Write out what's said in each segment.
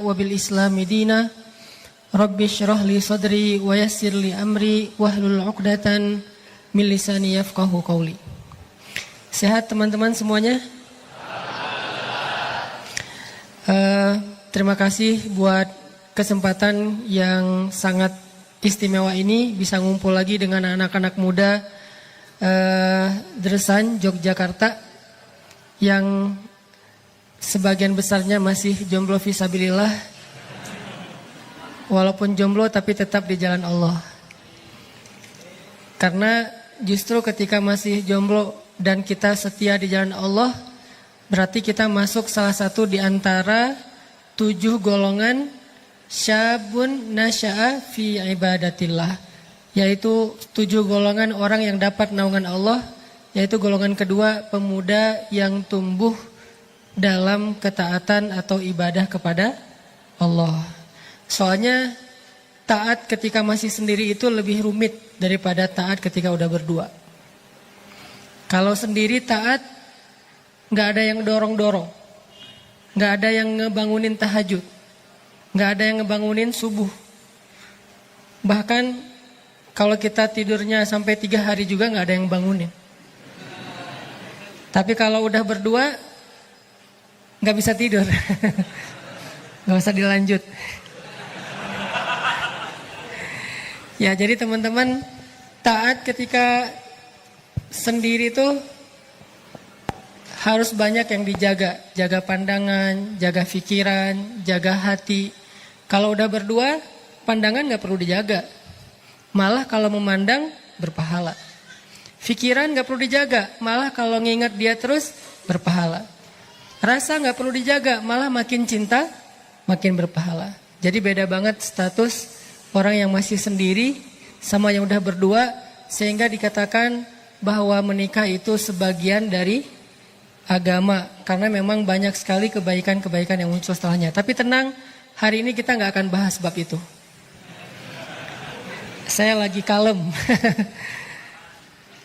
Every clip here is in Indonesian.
wabil islami dina rabbi syrah li sadri wa yassir li amri wahlul 'uqdatan min lisani yafqahu qawli. Sehat teman-teman semuanya? Terima kasih buat kesempatan yang sangat istimewa ini bisa ngumpul lagi dengan anak-anak muda Dresan Yogyakarta yang sebagian besarnya masih jomblo fisabilillah. Walaupun jomblo tapi tetap di jalan Allah. Karena justru ketika masih jomblo dan kita setia di jalan Allah, berarti kita masuk salah satu di antara 7 golongan syabun nasya'a fi ibadatillah, yaitu 7 golongan orang yang dapat naungan Allah, yaitu golongan kedua, pemuda yang tumbuh dalam ketaatan atau ibadah kepada Allah. Soalnya taat ketika masih sendiri itu lebih rumit daripada taat ketika udah berdua. Kalau sendiri taat gak ada yang dorong-dorong, gak ada yang ngebangunin tahajud, gak ada yang ngebangunin subuh. Bahkan kalau kita tidurnya sampai 3 hari juga gak ada yang bangunin. Tapi kalau udah berdua gak bisa tidur. Gak usah dilanjut. Ya, jadi teman-teman, taat ketika sendiri tuh harus banyak yang dijaga. Jaga pandangan, jaga pikiran, jaga hati. Kalau udah berdua, pandangan gak perlu dijaga. Malah kalau memandang berpahala. Pikiran gak perlu dijaga, malah kalau ngingat dia terus berpahala. Rasa gak perlu dijaga, malah makin cinta, makin berpahala. Jadi beda banget status orang yang masih sendiri sama yang udah berdua, sehingga dikatakan bahwa menikah itu sebagian dari agama. Karena memang banyak sekali kebaikan-kebaikan yang muncul setelahnya. Tapi tenang, hari ini kita gak akan bahas bab itu. Saya lagi kalem.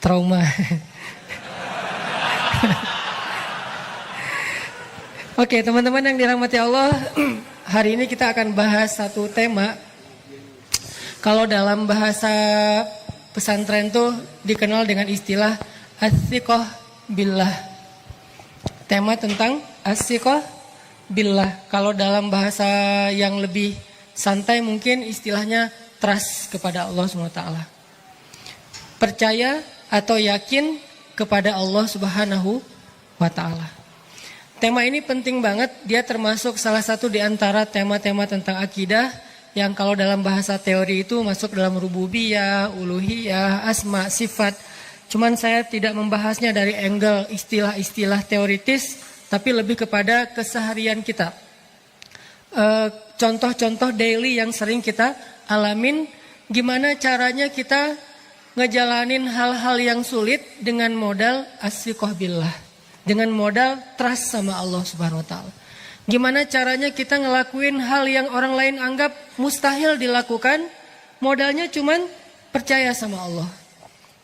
Trauma. Oke, teman-teman yang dirahmati Allah, hari ini kita akan bahas satu tema. Kalau dalam bahasa pesantren tuh dikenal dengan istilah as-siqah billah. Tema tentang as-siqah billah. Kalau dalam bahasa yang lebih santai mungkin istilahnya trust kepada Allah SWT. Percaya atau yakin kepada Allah Subhanahu wa ta'ala. Tema ini penting banget, dia termasuk salah satu di antara tema-tema tentang akidah yang kalau dalam bahasa teori itu masuk dalam rububiyah, uluhiyah, asma, sifat. Cuman saya tidak membahasnya dari angle istilah-istilah teoritis, tapi lebih kepada keseharian kita. Contoh-contoh daily yang sering kita alamin, gimana caranya kita ngejalanin hal-hal yang sulit dengan modal as-siqah billah. Dengan modal trust sama Allah Subhanahu wa ta'ala. Gimana caranya kita ngelakuin hal yang orang lain anggap mustahil dilakukan, modalnya cuman percaya sama Allah.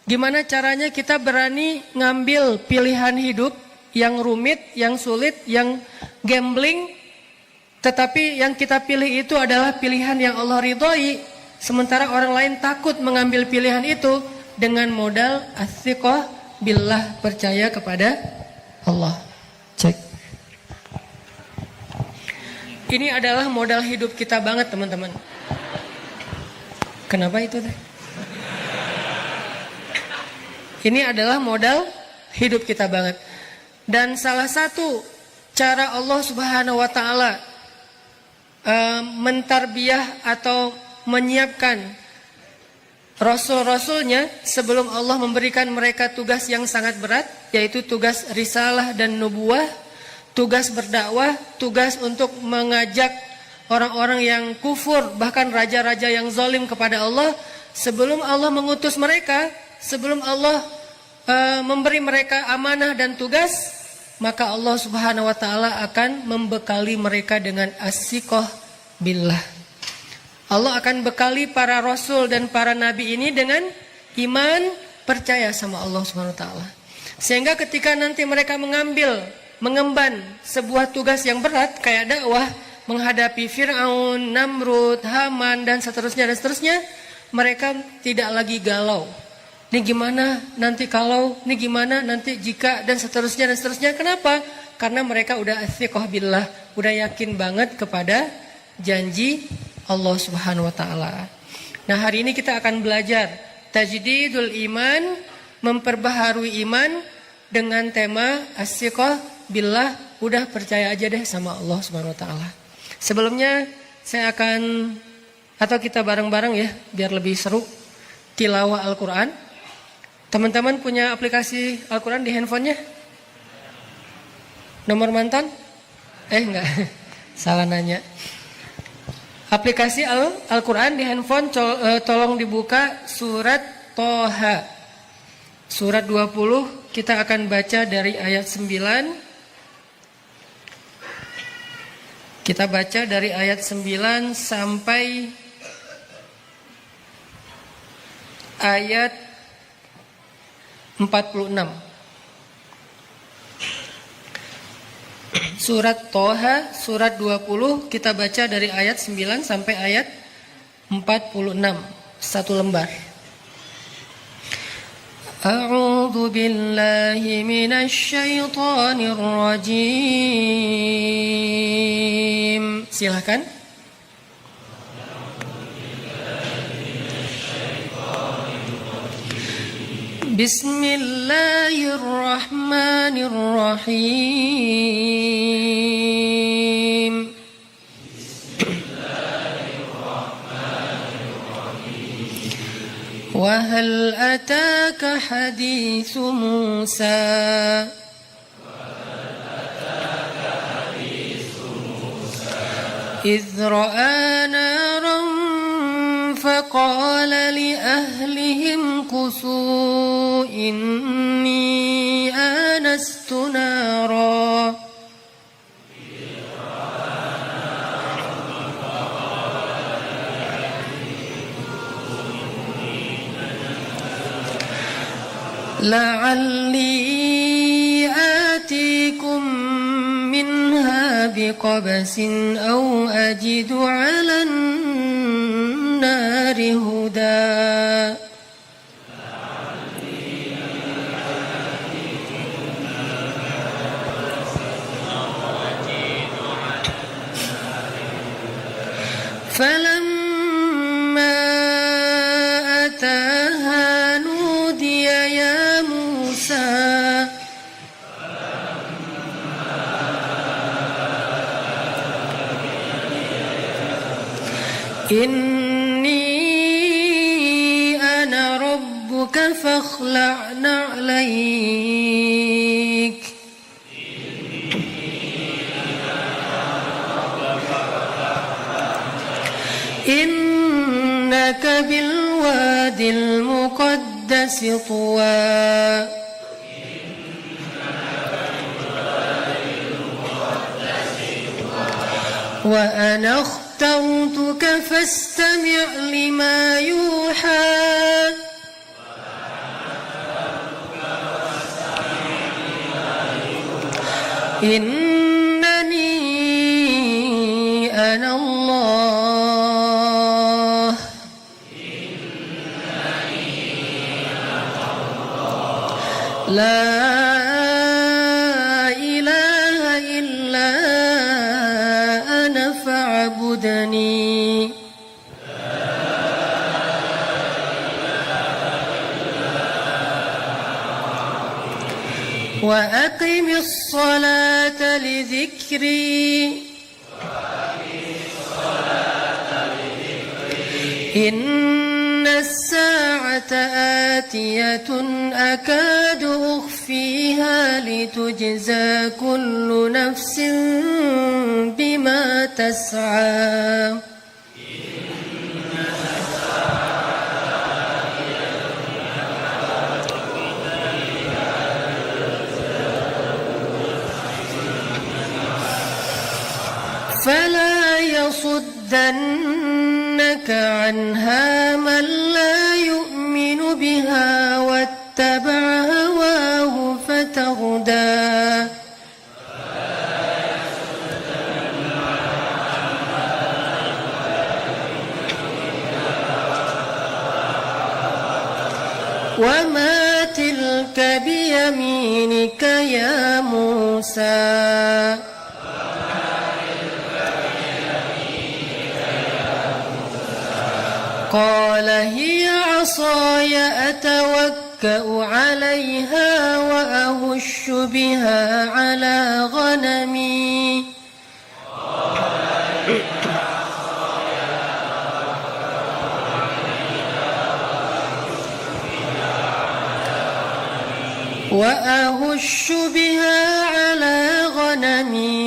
Gimana caranya kita berani ngambil pilihan hidup yang rumit, yang sulit, yang gambling, tetapi yang kita pilih itu adalah pilihan yang Allah ridhoi. Sementara orang lain takut mengambil pilihan itu dengan modal as-siqah billah, percaya kepada Allah. Cek. Ini adalah modal hidup kita banget, teman-teman. Kenapa itu? Ini adalah modal hidup kita banget. Dan salah satu cara Allah Subhanahu wa ta'ala mentarbiyah atau menyiapkan Rasul-Rasulnya sebelum Allah memberikan mereka tugas yang sangat berat, yaitu tugas risalah dan nubuwah, tugas berdakwah, tugas untuk mengajak orang-orang yang kufur, bahkan raja-raja yang zalim kepada Allah. Sebelum Allah mengutus mereka, sebelum Allah memberi mereka amanah dan tugas, maka Allah Subhanahu wa ta'ala akan membekali mereka dengan as-siqah billah. Allah akan bekali para rasul dan para nabi ini dengan iman, percaya sama Allah Subhanahu wa ta'ala. Sehingga ketika nanti mereka mengemban sebuah tugas yang berat kayak dakwah, menghadapi Fir'aun, Namrud, Haman, dan seterusnya, mereka tidak lagi galau. Ini gimana nanti kalau, ini gimana nanti jika, dan seterusnya. Kenapa? Karena mereka udah athiqah billah, udah yakin banget kepada janji Allah Subhanahu wa taala. Nah, hari ini kita akan belajar tajdidul iman, memperbaharui iman dengan tema athiqah billah, udah percaya aja deh sama Allah Subhanahu wa taala. Sebelumnya saya akan, atau kita bareng-bareng ya biar lebih seru, tilawah Al-Qur'an. Teman-teman punya aplikasi Al-Quran di handphonenya? Nomor mantan? Enggak, salah nanya. Aplikasi Al-Quran di handphone tolong dibuka surat Toha. Surat 20 kita akan baca dari ayat 9. Kita baca dari ayat 9 sampai ayat 46. Surat Toha, surat 20, kita baca dari ayat 9 sampai ayat 46. Satu lembar. A'udzu billahi minasy syaithanir rajim. Silakan. Bismillahirrahmanirrahim. Wa hal ataka haditsu Musa. إذ رأى نارا فقال لأهلهم كثوا إني آنست نارا لعلي آتيكم منها بقبس أو أجد على النار هدى فلما أتاها نودي يا موسى إني أنا ربك فاخلع نعليك إنك بالواد المقدس طوى وأنا اخترتك فاستمع لما يوحى إنني أنا الله لا إله إلا أنا فاعبدني وأقم الصلاة لذكري إن الساعة آتية أكاد أخفيها لتجزى كل نفس بما تسعى فلا يصدنك عنها من لا يؤمن بها واتبع هواه فتردى وما تلك بيمينك يا موسى قال هي عصاي أتوكأ عليها وأهش بها على غنمي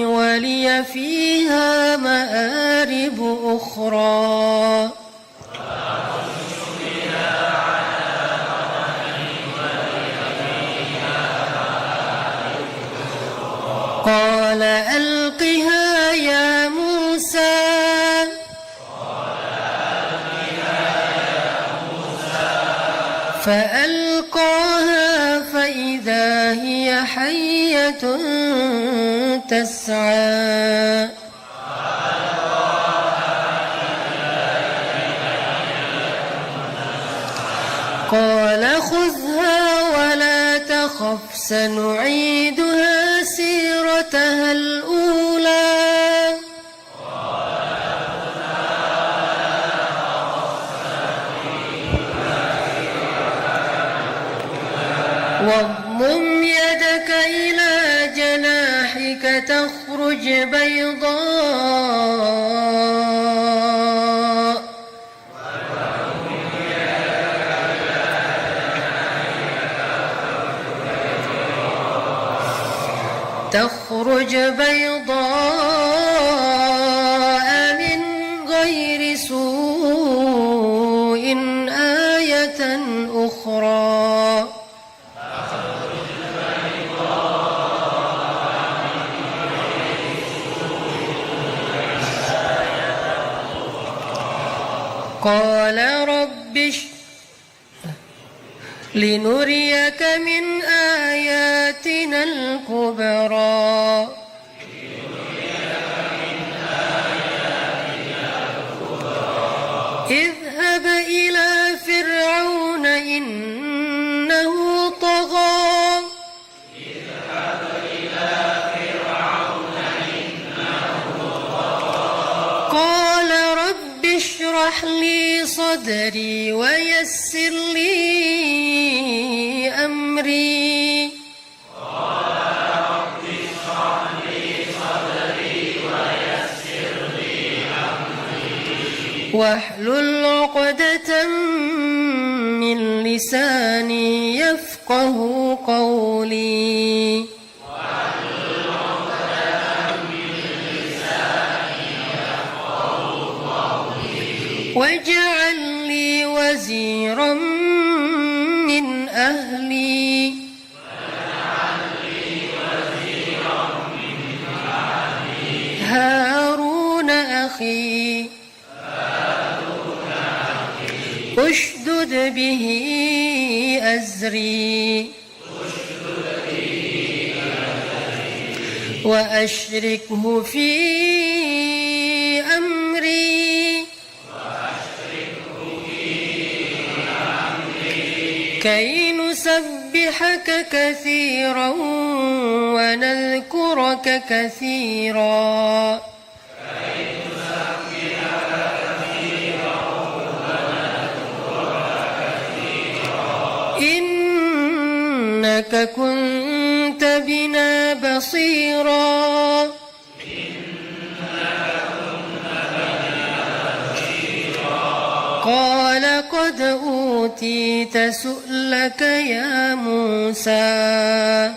ولي فيها مآرب أخرى قال ألقها يا موسى فألقاها فإذا هي حية تسعى قال خذها ولا تخف سنعيدها سيرتها الأولى واضمم يدك إلى جناحك تخرج بيضاء من غير سوء آية أخرى قال رب لنريك من آياتنا الكبرى اذهب إلى فرعون إنه طغى قال رب اشرح لي صدري ويسر لي أمري واحلل عقدة من لساني يفقه قولي واجعل لي وزيرا من أهلي هارون أخي اشدد به أزري وأشركه في أمري كي نسبحك كثيرا ونذكرك كثيرا إنك كنت بنا بصيرا قال قد أوتيت سؤلك يا موسى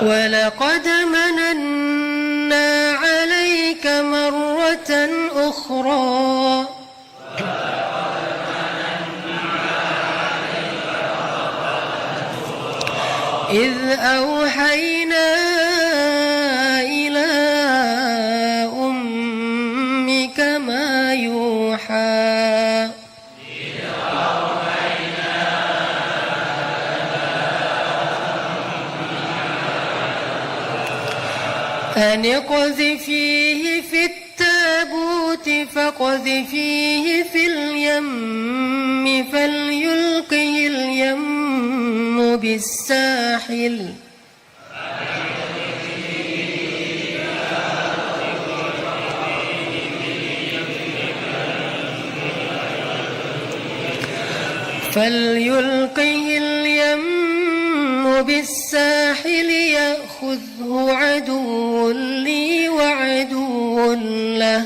ولقد مننا عليك مرة أخرى إذ أوحينا إلى أمك ما يوحى أن اقذفيه في التابوت فقذفيه في اليم فليلقه اليم بالساحل يأخذه عدو لي وعدو له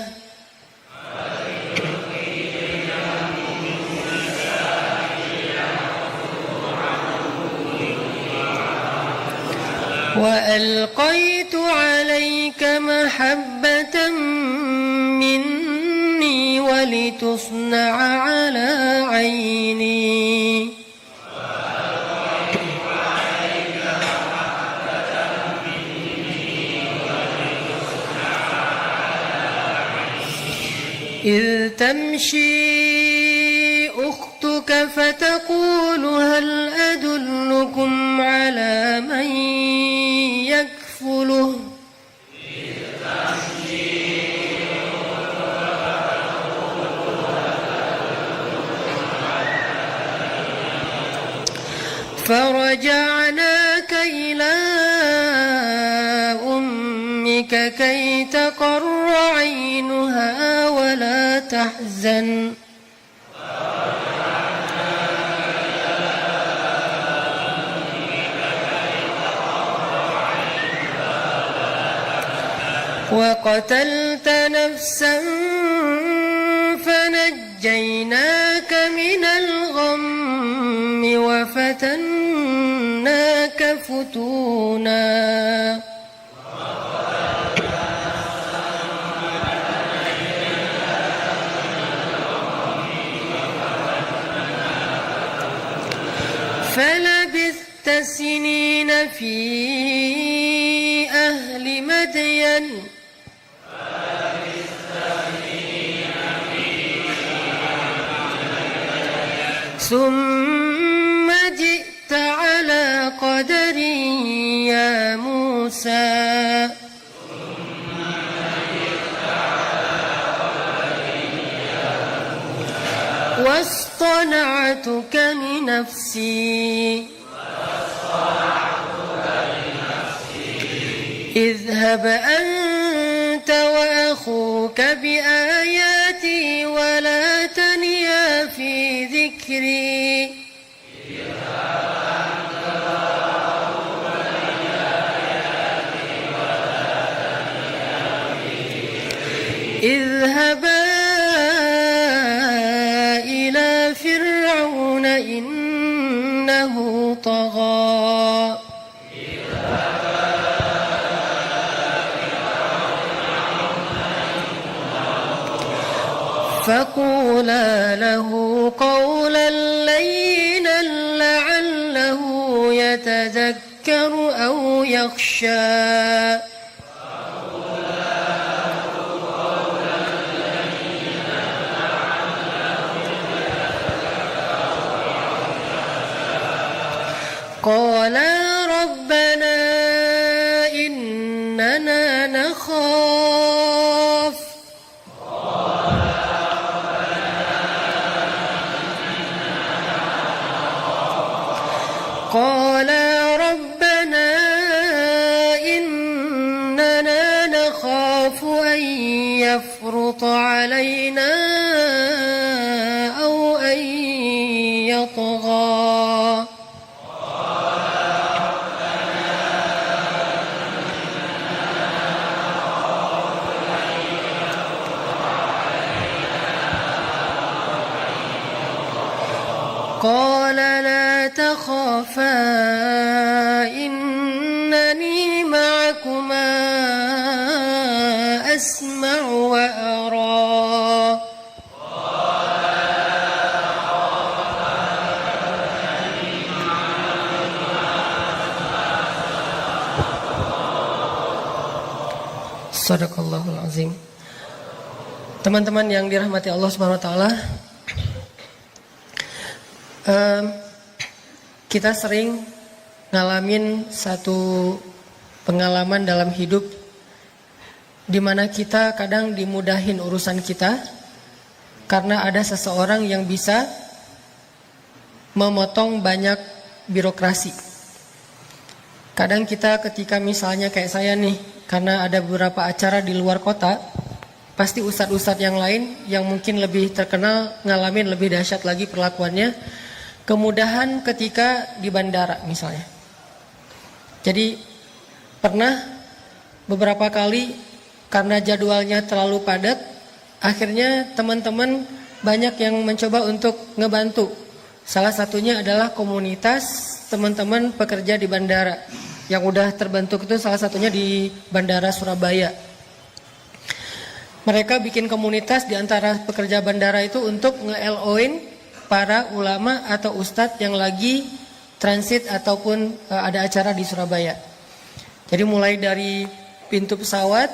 وألقيت عليك محبة مني ولتصنع على عيني إذ تمشي أختك فتقول هل أدلكم على من يكفله فرجعناك إلى أمك كي تقر عينها ولا تحزن وقتلت نفسا فنجيناك من الغم وفتناك فتونا فلبثت سنين في أهل مدين ثم جئت على قدر يا موسى واصطنعتك لنفسي اذهب أنت وأخوك بآياتي ولا تنيا في ذكري اذهبا إلى فرعون إنه طغى فقولا له قولا لينا لعله يتذكر أو يخشى قالا ربنا إننا نخاف أن يفرط علينا أو أن يطغى قال لا تخافا إنني معكما أسمع وأرى Sadaqallahul Azim. Teman-teman yang dirahmati Allah Subhanahu wa taala, kita sering ngalamin satu pengalaman dalam hidup di mana kita kadang dimudahin urusan kita karena ada seseorang yang bisa memotong banyak birokrasi. Kadang kita ketika misalnya kayak saya nih, karena ada beberapa acara di luar kota, pasti ustadz-ustadz yang lain yang mungkin lebih terkenal ngalamin lebih dahsyat lagi perlakuannya, kemudahan ketika di bandara misalnya. Jadi pernah beberapa kali karena jadwalnya terlalu padat, akhirnya teman-teman banyak yang mencoba untuk ngebantu. Salah satunya adalah komunitas teman-teman pekerja di bandara yang udah terbentuk itu, salah satunya di Bandara Surabaya. Mereka bikin komunitas di antara pekerja bandara itu untuk nge-LO-in para ulama atau ustadz yang lagi transit ataupun ada acara di Surabaya. Jadi mulai dari pintu pesawat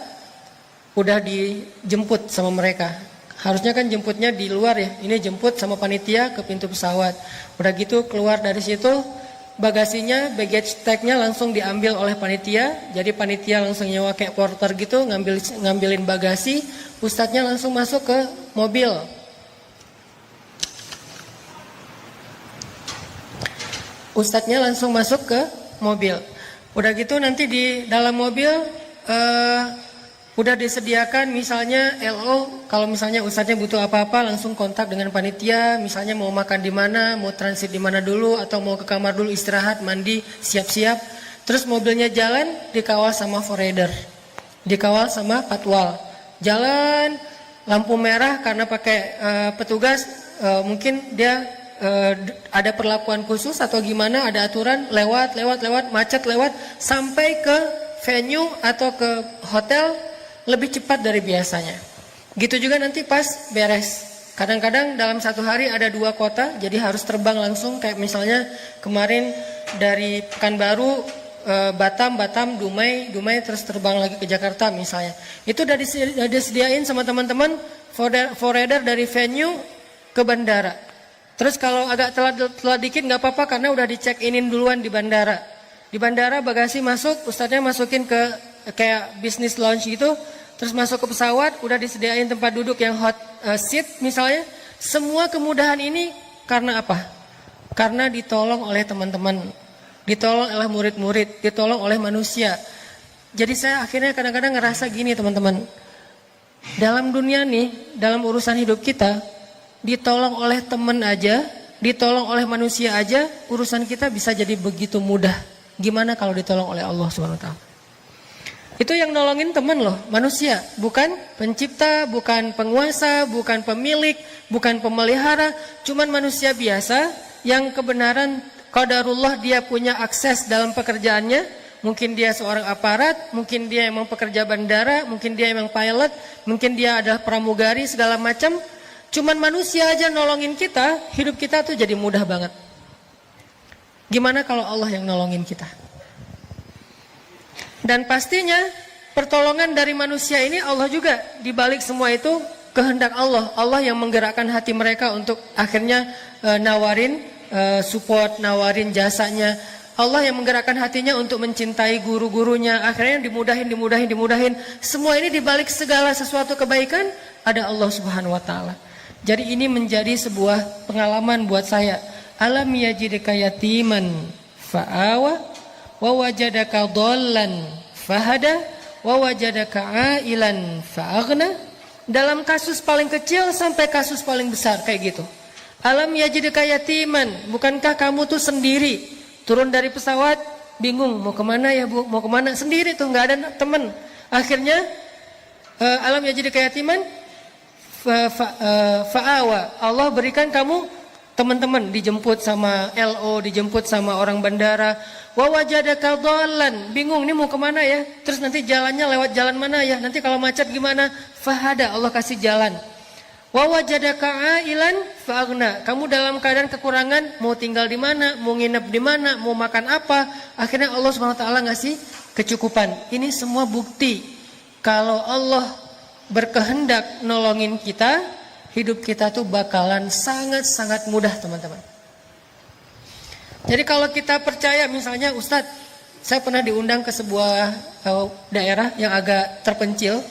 udah dijemput sama mereka. Harusnya kan jemputnya di luar ya. Ini jemput sama panitia ke pintu pesawat. Udah gitu keluar dari situ, bagasinya, baggage tag-nya langsung diambil oleh panitia. Jadi panitia langsung nyewa kayak porter gitu, ngambilin bagasi. Ustadznya langsung masuk ke mobil. Ustadznya langsung masuk ke mobil. Udah gitu nanti di dalam mobil udah disediakan misalnya LO, kalau misalnya ustadznya butuh apa-apa langsung kontak dengan panitia, misalnya mau makan di mana, mau transit di mana dulu, atau mau ke kamar dulu istirahat, mandi, siap-siap. Terus mobilnya jalan dikawal sama forrider, dikawal sama patwal. Jalan lampu merah karena pakai petugas, mungkin dia ada perlakuan khusus atau gimana, ada aturan, lewat, macet lewat, sampai ke venue atau ke hotel lebih cepat dari biasanya. Gitu juga nanti pas beres. Kadang-kadang dalam satu hari ada 2 kota, jadi harus terbang langsung. Kayak misalnya kemarin dari Pekanbaru, Batam, Dumai, terus terbang lagi ke Jakarta misalnya. Itu udah disediain sama teman-teman forrider dari venue ke bandara. Terus kalau agak telat dikit nggak apa-apa karena udah di-check-inin duluan di bandara. Di bandara bagasi masuk, ustadznya masukin ke kayak bisnis lounge gitu, terus masuk ke pesawat, udah disediain tempat duduk yang hot seat misalnya. Semua kemudahan ini karena apa? Karena ditolong oleh teman-teman, ditolong oleh murid-murid, ditolong oleh manusia. Jadi saya akhirnya kadang-kadang ngerasa gini teman-teman, dalam dunia nih, dalam urusan hidup kita, ditolong oleh teman aja, ditolong oleh manusia aja, urusan kita bisa jadi begitu mudah. Gimana kalau ditolong oleh Allah SWT? Itu yang nolongin teman loh, manusia. Bukan pencipta, bukan penguasa, bukan pemilik, bukan pemelihara. Cuman manusia biasa yang kebenaran qadarullah dia punya akses dalam pekerjaannya. Mungkin dia seorang aparat, mungkin dia emang pekerja bandara, mungkin dia emang pilot, mungkin dia adalah pramugari segala macam. Cuman manusia aja nolongin kita, hidup kita tuh jadi mudah banget. Gimana kalau Allah yang nolongin kita? Dan pastinya pertolongan dari manusia ini Allah juga, dibalik semua itu kehendak Allah. Allah yang menggerakkan hati mereka untuk akhirnya nawarin support, nawarin jasanya. Allah yang menggerakkan hatinya untuk mencintai guru-gurunya. Akhirnya dimudahin. Semua ini dibalik segala sesuatu kebaikan ada Allah Subhanahu wa taala. Jadi ini menjadi sebuah pengalaman buat saya. Alam yajidka yatiman fa'awa wa wajadaka dhallan fahada wa wajadaka ailan fa'aghna. Dalam kasus paling kecil sampai kasus paling besar kayak gitu. Alam yajidka yatiman, bukankah kamu tuh sendiri turun dari pesawat bingung mau kemana ya bu, mau kemana, sendiri tuh nggak ada teman. Akhirnya alam yajidka yatiman fa'awa, Allah berikan kamu teman-teman, dijemput sama LO, dijemput sama orang bandara. Wa wajadaka dhallan, bingung nih mau kemana ya, terus nanti jalannya lewat jalan mana ya, nanti kalau macet gimana, fahada, Allah kasih jalan. Wa wajadaka ailan fa'aghna, kamu dalam keadaan kekurangan, mau tinggal di mana, mau nginep di mana, mau makan apa, akhirnya Allah SWT ngasih kecukupan. Ini semua bukti kalau Allah berkehendak nolongin kita, hidup kita tuh bakalan sangat-sangat mudah teman-teman. Jadi kalau kita percaya, misalnya Ustadz, saya pernah diundang ke sebuah daerah yang agak terpencil.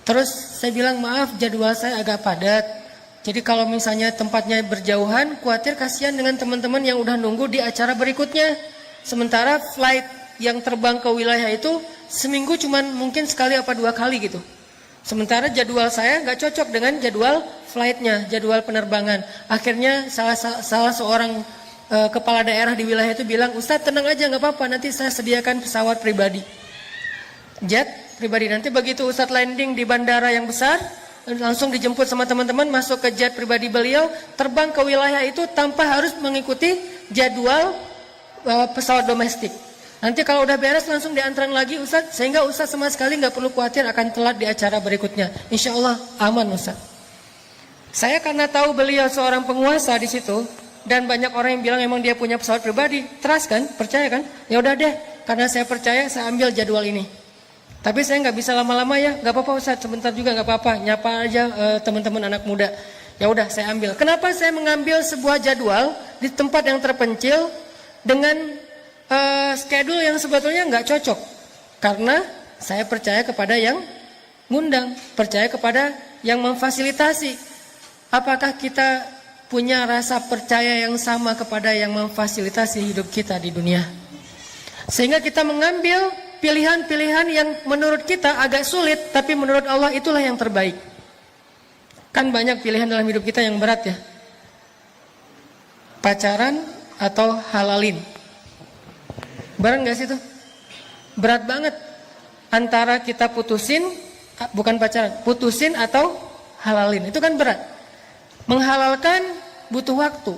Terus saya bilang maaf jadwal saya agak padat. Jadi kalau misalnya tempatnya berjauhan, khawatir kasihan dengan teman-teman yang udah nunggu di acara berikutnya. Sementara flight yang terbang ke wilayah itu seminggu cuman mungkin sekali apa 2 kali gitu. Sementara jadwal saya nggak cocok dengan jadwal flightnya, jadwal penerbangan. Akhirnya salah seorang kepala daerah di wilayah itu bilang, Ustadz tenang aja nggak apa-apa, nanti saya sediakan pesawat pribadi. Jet pribadi, nanti begitu Ustadz landing di bandara yang besar, langsung dijemput sama teman-teman, masuk ke jet pribadi beliau, terbang ke wilayah itu tanpa harus mengikuti jadwal pesawat domestik. Nanti kalau udah beres langsung diantar lagi Ustadz, sehingga Ustadz sama sekali nggak perlu khawatir akan telat di acara berikutnya. Insya Allah aman Ustadz. Saya karena tahu beliau seorang penguasa di situ, dan banyak orang yang bilang emang dia punya pesawat pribadi, trust kan, percaya kan? Ya udah deh, karena saya percaya saya ambil jadwal ini. Tapi saya nggak bisa lama-lama ya, nggak apa-apa Ustadz, sebentar juga nggak apa-apa, nyapa aja teman-teman anak muda. Ya udah saya ambil. Kenapa saya mengambil sebuah jadwal di tempat yang terpencil dengan schedule yang sebetulnya nggak cocok? Karena saya percaya kepada yang ngundang, percaya kepada yang memfasilitasi. Apakah kita punya rasa percaya yang sama kepada yang memfasilitasi hidup kita di dunia? Sehingga kita mengambil pilihan-pilihan yang menurut kita agak sulit, tapi menurut Allah itulah yang terbaik. Kan banyak pilihan dalam hidup kita yang berat ya. Pacaran atau halalin. Berat gak sih itu? Berat banget. Antara kita putusin, bukan pacaran, putusin atau halalin. Itu kan berat. Menghalalkan butuh waktu.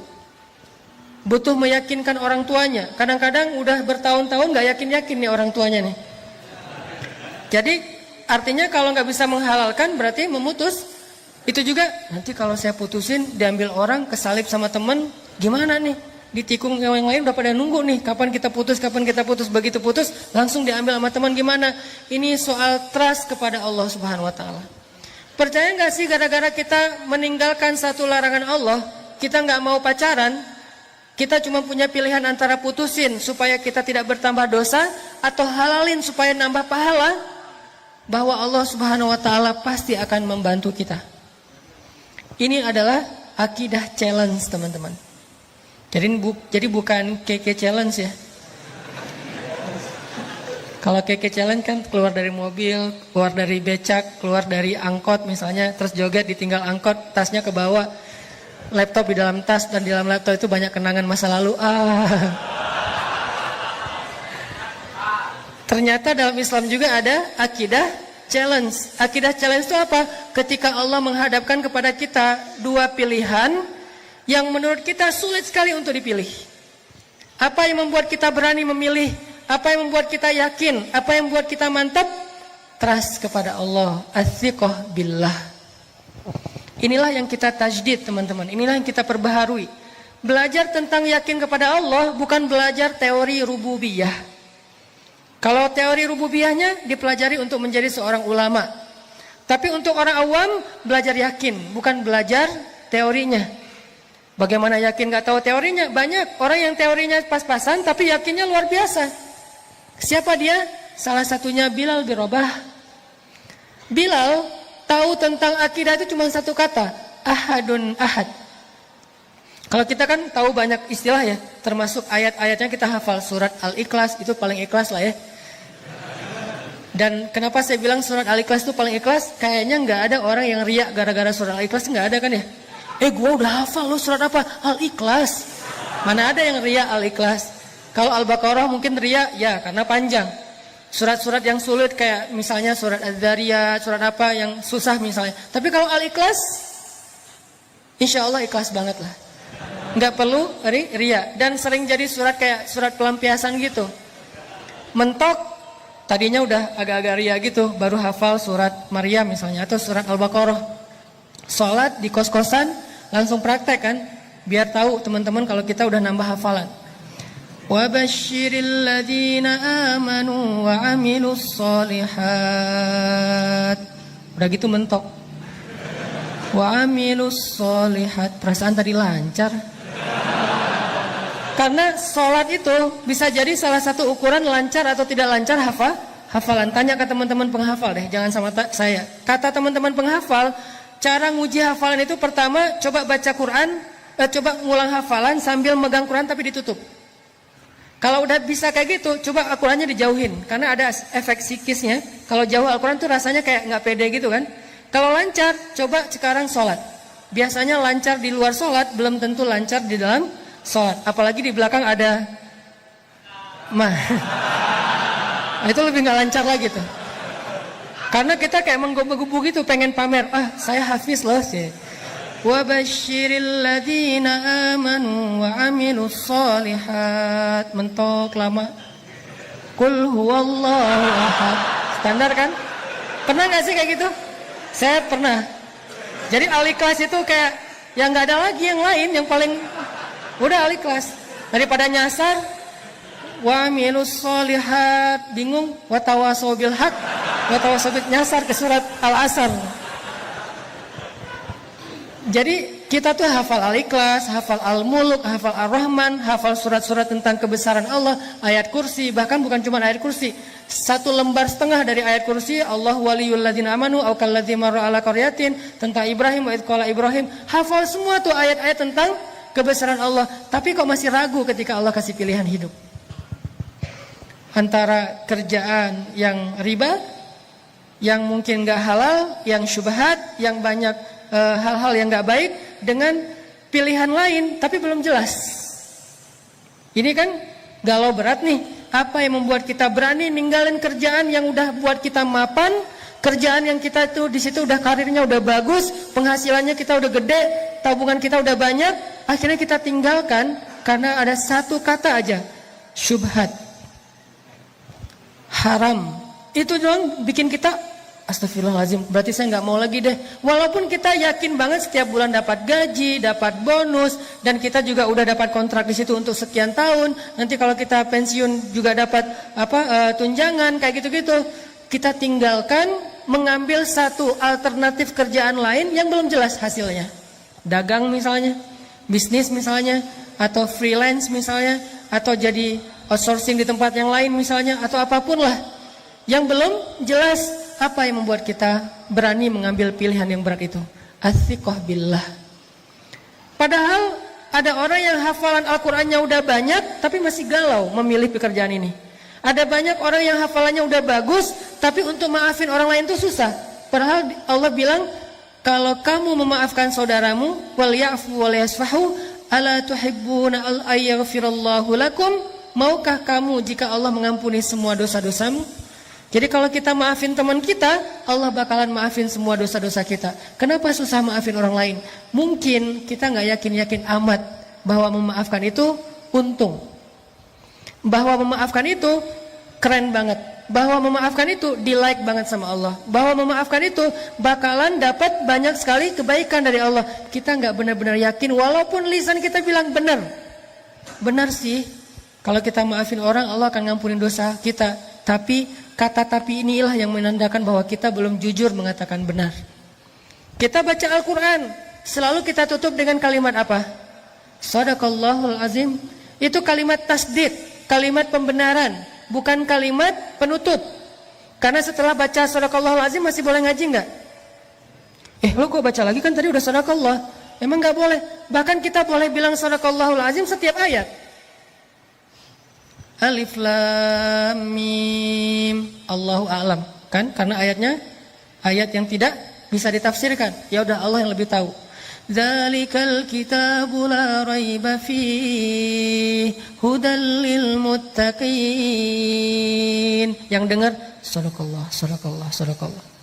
Butuh meyakinkan orang tuanya. Kadang-kadang udah bertahun-tahun gak yakin-yakin nih orang tuanya nih. Jadi artinya kalau gak bisa menghalalkan berarti memutus. Itu juga nanti kalau saya putusin diambil orang, kesalip sama temen, gimana nih? Ditikung yang lain udah pada nunggu nih. Kapan kita putus, kapan kita putus. Begitu putus langsung diambil sama teman, gimana? Ini soal trust kepada Allah Subhanahu Wa Taala. Percaya gak sih gara-gara kita meninggalkan satu larangan Allah, kita gak mau pacaran, kita cuma punya pilihan antara putusin supaya kita tidak bertambah dosa atau halalin supaya nambah pahala, bahwa Allah Subhanahu Wa Taala pasti akan membantu kita. Ini adalah akidah challenge teman-teman. Jadi bukan keke challenge ya. Kalau keke challenge kan keluar dari mobil, keluar dari becak, keluar dari angkot misalnya, terus joget ditinggal angkot, tasnya ke bawah. Laptop di dalam tas, dan di dalam laptop itu banyak kenangan masa lalu. Ternyata dalam Islam juga ada akidah challenge. Akidah challenge itu apa? Ketika Allah menghadapkan kepada kita dua pilihan yang menurut kita sulit sekali untuk dipilih. Apa yang membuat kita berani memilih? Apa yang membuat kita yakin? Apa yang membuat kita mantap? Trust kepada Allah. Athiqah billah. Inilah yang kita tajdid teman-teman. Inilah yang kita perbaharui. Belajar tentang yakin kepada Allah bukan belajar teori rububiyah. Kalau teori rububiyahnya dipelajari untuk menjadi seorang ulama. Tapi untuk orang awam belajar yakin, bukan belajar teorinya. Bagaimana yakin gak tahu teorinya? Banyak orang yang teorinya pas-pasan tapi yakinnya luar biasa. Siapa dia? Salah satunya Bilal bin Rabah. Bilal tahu tentang akidah itu cuma satu kata, ahadun ahad. Kalau kita kan tahu banyak istilah ya, termasuk ayat-ayatnya kita hafal. Surat Al-Ikhlas itu paling ikhlas lah ya. Dan kenapa saya bilang surat Al-Ikhlas itu paling ikhlas? Kayaknya nggak ada orang yang riak gara-gara surat Al-Ikhlas, nggak ada kan ya? Gua udah hafal lo surat apa? Al-Ikhlas. Mana ada yang riak Al-Ikhlas? Kalau Al-Baqarah mungkin riak ya karena panjang. Surat-surat yang sulit kayak misalnya surat Az-Zariyat, surat apa yang susah misalnya. Tapi kalau Al-Ikhlas, insya Allah ikhlas banget lah. Nggak perlu ria. Dan sering jadi surat kayak surat pelampiasan gitu. Mentok, tadinya udah agak-agak ria gitu, baru hafal surat Maryam misalnya atau surat Al-Baqarah. Sholat di kos-kosan langsung praktek kan, biar tahu teman-teman kalau kita udah nambah hafalan. Wabashiril ladzina amanu wa amilus solihat. Udah gitu mentok. Wa amilus solihat. Perasaan tadi lancar. Karena sholat itu bisa jadi salah satu ukuran lancar atau tidak lancar hafalan. Tanya ke teman-teman penghafal deh, jangan sama saya. Kata teman-teman penghafal, cara nguji hafalan itu pertama coba baca Quran, coba ngulang hafalan sambil megang Quran tapi ditutup. Kalau udah bisa kayak gitu, coba Al-Qurannya dijauhin, karena ada efek psikisnya. Kalau jauh Al-Quran tuh rasanya kayak nggak pede gitu kan. Kalau lancar, coba sekarang sholat. Biasanya lancar di luar sholat, belum tentu lancar di dalam sholat. Apalagi di belakang ada itu lebih nggak lancar lagi tuh. Karena kita kayak menggebu-gebu gitu, pengen pamer. Saya hafiz loh sih. Wa basyiril ladzina amanu wa amilus sholihat. Mentok lama. Qul huwallahu ahad. Standar kan? Pernah nggak sih kayak gitu? Saya pernah. Jadi al-ikhlas itu kayak yang nggak ada lagi yang lain, yang paling udah al-ikhlas. Daripada nyasar, wa amilus sholihat, bingung, wa tawasau bil haq, wa tawasau bil nyasar ke surat Al-Asr. Jadi kita tuh hafal Al-Ikhlas, hafal Al-Muluk, hafal Ar-Rahman, hafal surat-surat tentang kebesaran Allah, ayat kursi, bahkan bukan cuma ayat kursi. 1 lembar setengah dari ayat kursi, Allah waliyul ladzina amanu aw kalladzi marra ala qaryatin, tentang Ibrahim, wa idz qala Ibrahim. Hafal semua tuh ayat-ayat tentang kebesaran Allah. Tapi kok masih ragu ketika Allah kasih pilihan hidup? Antara kerjaan yang riba, yang mungkin gak halal, yang syubhat, yang banyak hal-hal yang gak baik, dengan pilihan lain tapi belum jelas. Ini kan galau berat nih. Apa yang membuat kita berani ninggalin kerjaan yang udah buat kita mapan, kerjaan yang kita tuh di situ udah karirnya udah bagus, penghasilannya kita udah gede, tabungan kita udah banyak, akhirnya kita tinggalkan karena ada satu kata aja, syubhat, haram. Itu doang bikin kita astagfirullahaladzim, berarti saya nggak mau lagi deh. Walaupun kita yakin banget setiap bulan dapat gaji, dapat bonus, dan kita juga udah dapat kontrak di situ untuk sekian tahun. Nanti kalau kita pensiun juga dapat tunjangan kayak gitu-gitu. Kita tinggalkan mengambil satu alternatif kerjaan lain yang belum jelas hasilnya. Dagang misalnya, bisnis misalnya, atau freelance misalnya, atau jadi outsourcing di tempat yang lain misalnya, atau apapun lah yang belum jelas. Apa yang membuat kita berani mengambil pilihan yang berat itu? Athiqah billah. Padahal ada orang yang hafalan Al-Qur'annya udah banyak tapi masih galau memilih pekerjaan ini. Ada banyak orang yang hafalannya udah bagus tapi untuk maafin orang lain itu susah. Padahal Allah bilang, kalau kamu memaafkan saudaramu, wal ya'fu wal yasfahu, ala tuhibbuna ayyaghfirallahu lakum? Maukah kamu jika Allah mengampuni semua dosa-dosamu? Jadi kalau kita maafin teman kita, Allah bakalan maafin semua dosa-dosa kita. Kenapa susah maafin orang lain? Mungkin kita nggak yakin-yakin amat bahwa memaafkan itu untung, bahwa memaafkan itu keren banget, bahwa memaafkan itu di-like banget sama Allah, bahwa memaafkan itu bakalan dapat banyak sekali kebaikan dari Allah. Kita nggak benar-benar yakin, walaupun lisan kita bilang benar. Benar sih, kalau kita maafin orang, Allah akan ngampunin dosa kita. Tapi kata tapi inilah yang menandakan bahwa kita belum jujur mengatakan benar. Kita baca Al-Quran, selalu kita tutup dengan kalimat apa? Shadaqallahul azim. Itu kalimat tasdid, kalimat pembenaran, bukan kalimat penutup. Karena setelah baca Shadaqallahul azim masih boleh ngaji enggak? Lo kok baca lagi, kan tadi udah Shadaqallah. Emang enggak boleh. Bahkan kita boleh bilang Shadaqallahul azim setiap ayat. Alif Lam Mim, Allahu a'lam, kan? Karena ayatnya ayat yang tidak bisa ditafsirkan. Ya udah, Allah yang lebih tahu. Dzalikal kitabu la raiba fihi hudal lil muttaqin. Yang dengar sadaqallah, sadaqallah, sadaqallah.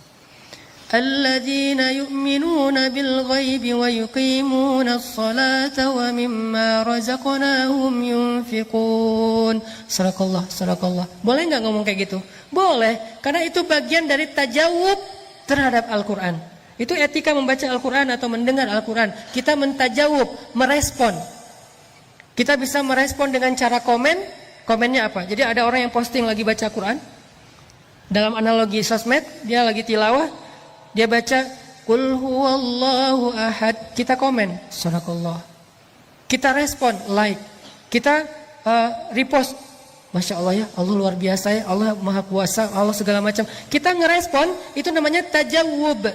Alladzina yu'minuna bil ghaibi wa yuqimuna as-salata wa mimma razaqnahum yunfiqun. Sadaqallah, sadaqallah. Boleh enggak ngomong kayak gitu? Boleh, karena itu bagian dari tajawub terhadap Al-Qur'an. Itu etika membaca Al-Qur'an atau mendengar Al-Qur'an. Kita mentajawub, merespon. Kita bisa merespon dengan cara komen. Komennya apa? Jadi ada orang yang posting lagi baca Quran. Dalam analogi sosmed, dia lagi tilawah. Dia baca Qul huwallahu ahad, kita komen Sadaqallah. Kita respon, like. Kita repost Masya Allah ya, Allah luar biasa ya, Allah maha kuasa, Allah segala macam. Kita ngerespon, itu namanya tajawub.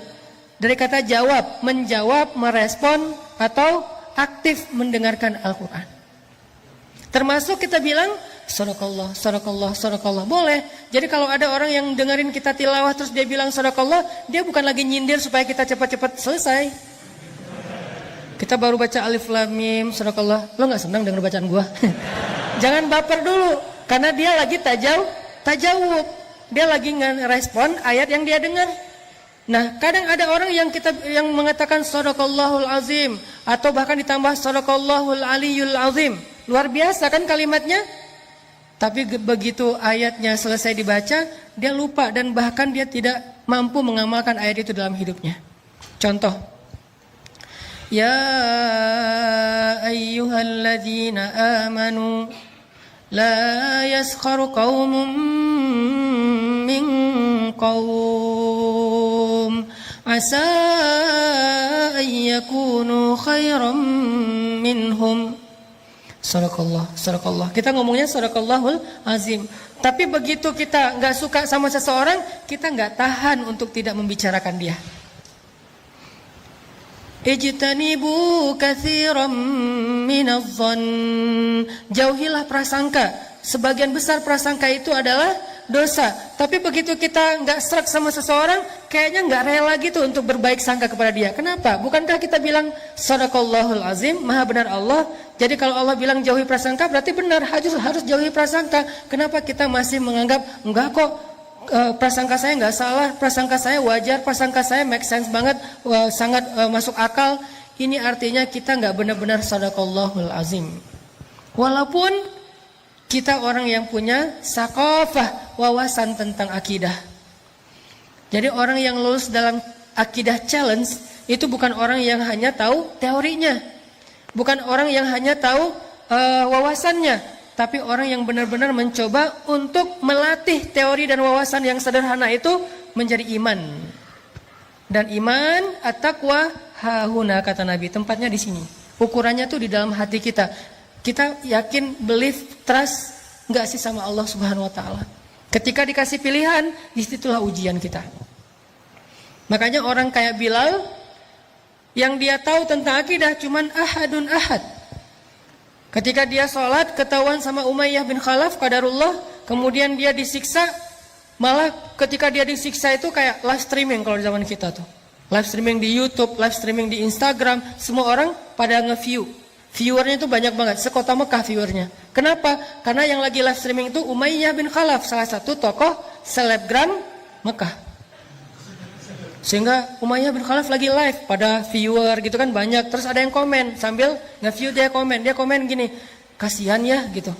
Dari kata jawab, menjawab, merespon, atau aktif mendengarkan Al-Quran. Termasuk kita bilang, Sadaqallah, Sadaqallah, Sadaqallah. Boleh. Jadi kalau ada orang yang dengerin kita tilawah terus dia bilang Sadaqallah, dia bukan lagi nyindir supaya kita cepat-cepat selesai. Kita baru baca Alif Lam Mim, Sadaqallah. Lo gak senang denger bacaan gua? Jangan baper dulu. Karena dia lagi tajawub. Dia lagi ngerespon ayat yang dia dengar. Nah, kadang ada orang yang mengatakan Sadaqallahul Azim, atau bahkan ditambah Sadaqallahul Aliyul Azim. Luar biasa kan kalimatnya? Tapi begitu ayatnya selesai dibaca, dia lupa dan bahkan dia tidak mampu mengamalkan ayat itu dalam hidupnya. Contoh, Ya ayyuhalladzina amanu La yaskharu qaumun min qaum asa an yakunu khairan minhum. Sadaqallah, sadaqallah. Kita ngomongnya sadaqallahul azim. Tapi begitu kita nggak suka sama seseorang, kita nggak tahan untuk tidak membicarakan dia. Ijtanibu katsiran minadh-dhann. Jauhilah prasangka. Sebagian besar prasangka itu adalah dosa. Tapi begitu kita nggak serak sama seseorang, kayaknya nggak rela gitu untuk berbaik sangka kepada dia. Kenapa? Bukankah kita bilang Sadaqallahul Azim, Maha benar Allah. Jadi kalau Allah bilang jauhi prasangka, berarti benar, harus jauhi prasangka. Kenapa kita masih menganggap enggak kok, prasangka saya nggak salah, prasangka saya wajar, prasangka saya make sense banget, sangat masuk akal. Ini artinya kita nggak benar-benar Sadaqallahul Azim. Walaupun kita orang yang punya sakofah, wawasan tentang akidah. Jadi orang yang lulus dalam akidah challenge itu bukan orang yang hanya tahu teorinya, bukan orang yang hanya tahu wawasannya, tapi orang yang benar-benar mencoba untuk melatih teori dan wawasan yang sederhana itu menjadi iman. Dan iman at-taqwa hahuna, kata Nabi, tempatnya di sini. Ukurannya tuh di dalam hati kita. Kita yakin, believe, trust enggak sih sama Allah Subhanahu wa taala. Ketika dikasih pilihan, disitulah ujian kita. Makanya orang kayak Bilal yang dia tahu tentang akidah cuman ahadun ahad. Ketika dia sholat ketahuan sama Umayyah bin Khalaf qadarullah, kemudian dia disiksa. Malah ketika dia disiksa itu kayak live streaming kalau di zaman kita tuh. Live streaming di YouTube, live streaming di Instagram, semua orang pada nge-view. Viewernya itu banyak banget, sekota Mekah viewernya. Kenapa? Karena yang lagi live streaming itu Umayyah bin Khalaf, salah satu tokoh selebgram Mekah. Sehingga Umayyah bin Khalaf lagi live, pada viewer gitu kan banyak. Terus ada yang komen, sambil nge-view dia komen gini, kasihan ya gitu.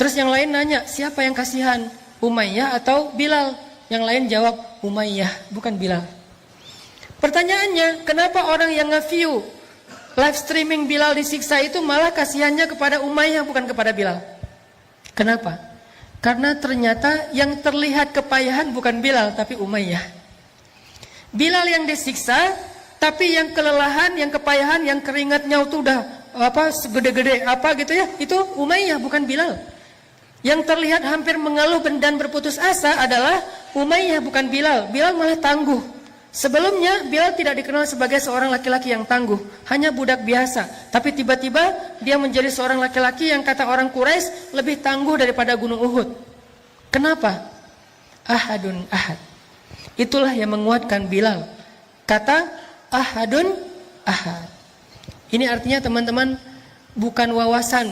Terus yang lain nanya, siapa yang kasihan? Umayyah atau Bilal? Yang lain jawab, Umayyah, bukan Bilal. Pertanyaannya, kenapa orang yang nge-view live streaming Bilal disiksa itu malah kasihannya kepada Umayyah bukan kepada Bilal? Kenapa? Karena ternyata yang terlihat kepayahan bukan Bilal tapi Umayyah. Bilal yang disiksa, tapi yang kelelahan, yang kepayahan, yang keringatnya itu udah segede-gede gitu ya, itu Umayyah bukan Bilal. Yang terlihat hampir mengeluh dan berputus asa adalah Umayyah bukan Bilal. Bilal malah tangguh. Sebelumnya Bilal tidak dikenal sebagai seorang laki-laki yang tangguh, hanya budak biasa. Tapi tiba-tiba dia menjadi seorang laki-laki yang kata orang Quraisy lebih tangguh daripada gunung Uhud. Kenapa? Ahadun ahad. Itulah yang menguatkan Bilal. Kata ahadun ahad. Ini artinya teman-teman, bukan wawasan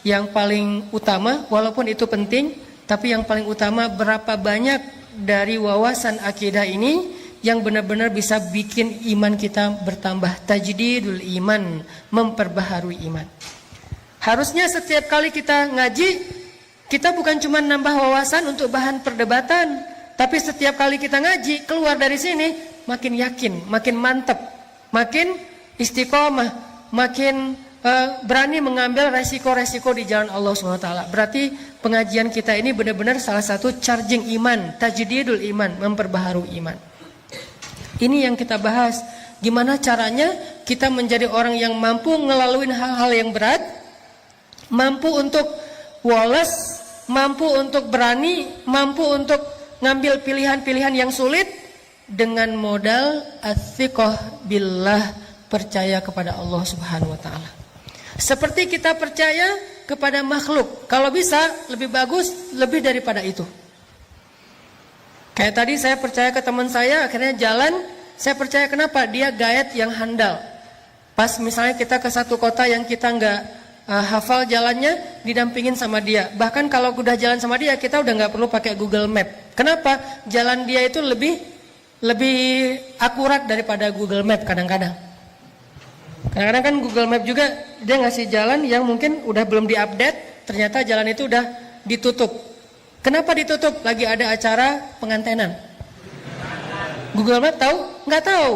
yang paling utama, walaupun itu penting, tapi yang paling utama berapa banyak dari wawasan akidah ini yang benar-benar bisa bikin iman kita bertambah. Tajdidul iman, memperbaharui iman. Harusnya setiap kali kita ngaji, kita bukan cuma nambah wawasan untuk bahan perdebatan, tapi setiap kali kita ngaji, keluar dari sini makin yakin, makin mantap, makin istiqomah, makin berani mengambil resiko-resiko di jalan Allah SWT. Berarti pengajian kita ini benar-benar salah satu charging iman, tajdidul iman, memperbaharui iman. Ini yang kita bahas. Gimana caranya kita menjadi orang yang mampu ngelaluin hal-hal yang berat, mampu untuk woles, mampu untuk berani, mampu untuk ngambil pilihan-pilihan yang sulit dengan modal ats-tsiqah billah, percaya kepada Allah Subhanahu wa taala. Seperti kita percaya kepada makhluk, kalau bisa lebih bagus lebih daripada itu. Kayak tadi saya percaya ke teman saya, akhirnya jalan, saya percaya kenapa? Dia guide yang handal. Pas misalnya kita ke satu kota yang kita nggak hafal jalannya, didampingin sama dia. Bahkan kalau udah jalan sama dia, kita udah nggak perlu pakai Google Map. Kenapa? Jalan dia itu lebih akurat daripada Google Map kadang-kadang. Kadang-kadang kan Google Map juga dia ngasih jalan yang mungkin udah belum diupdate, ternyata jalan itu udah ditutup. Kenapa ditutup? Lagi ada acara pengantenan. Google Map tahu? Nggak tahu.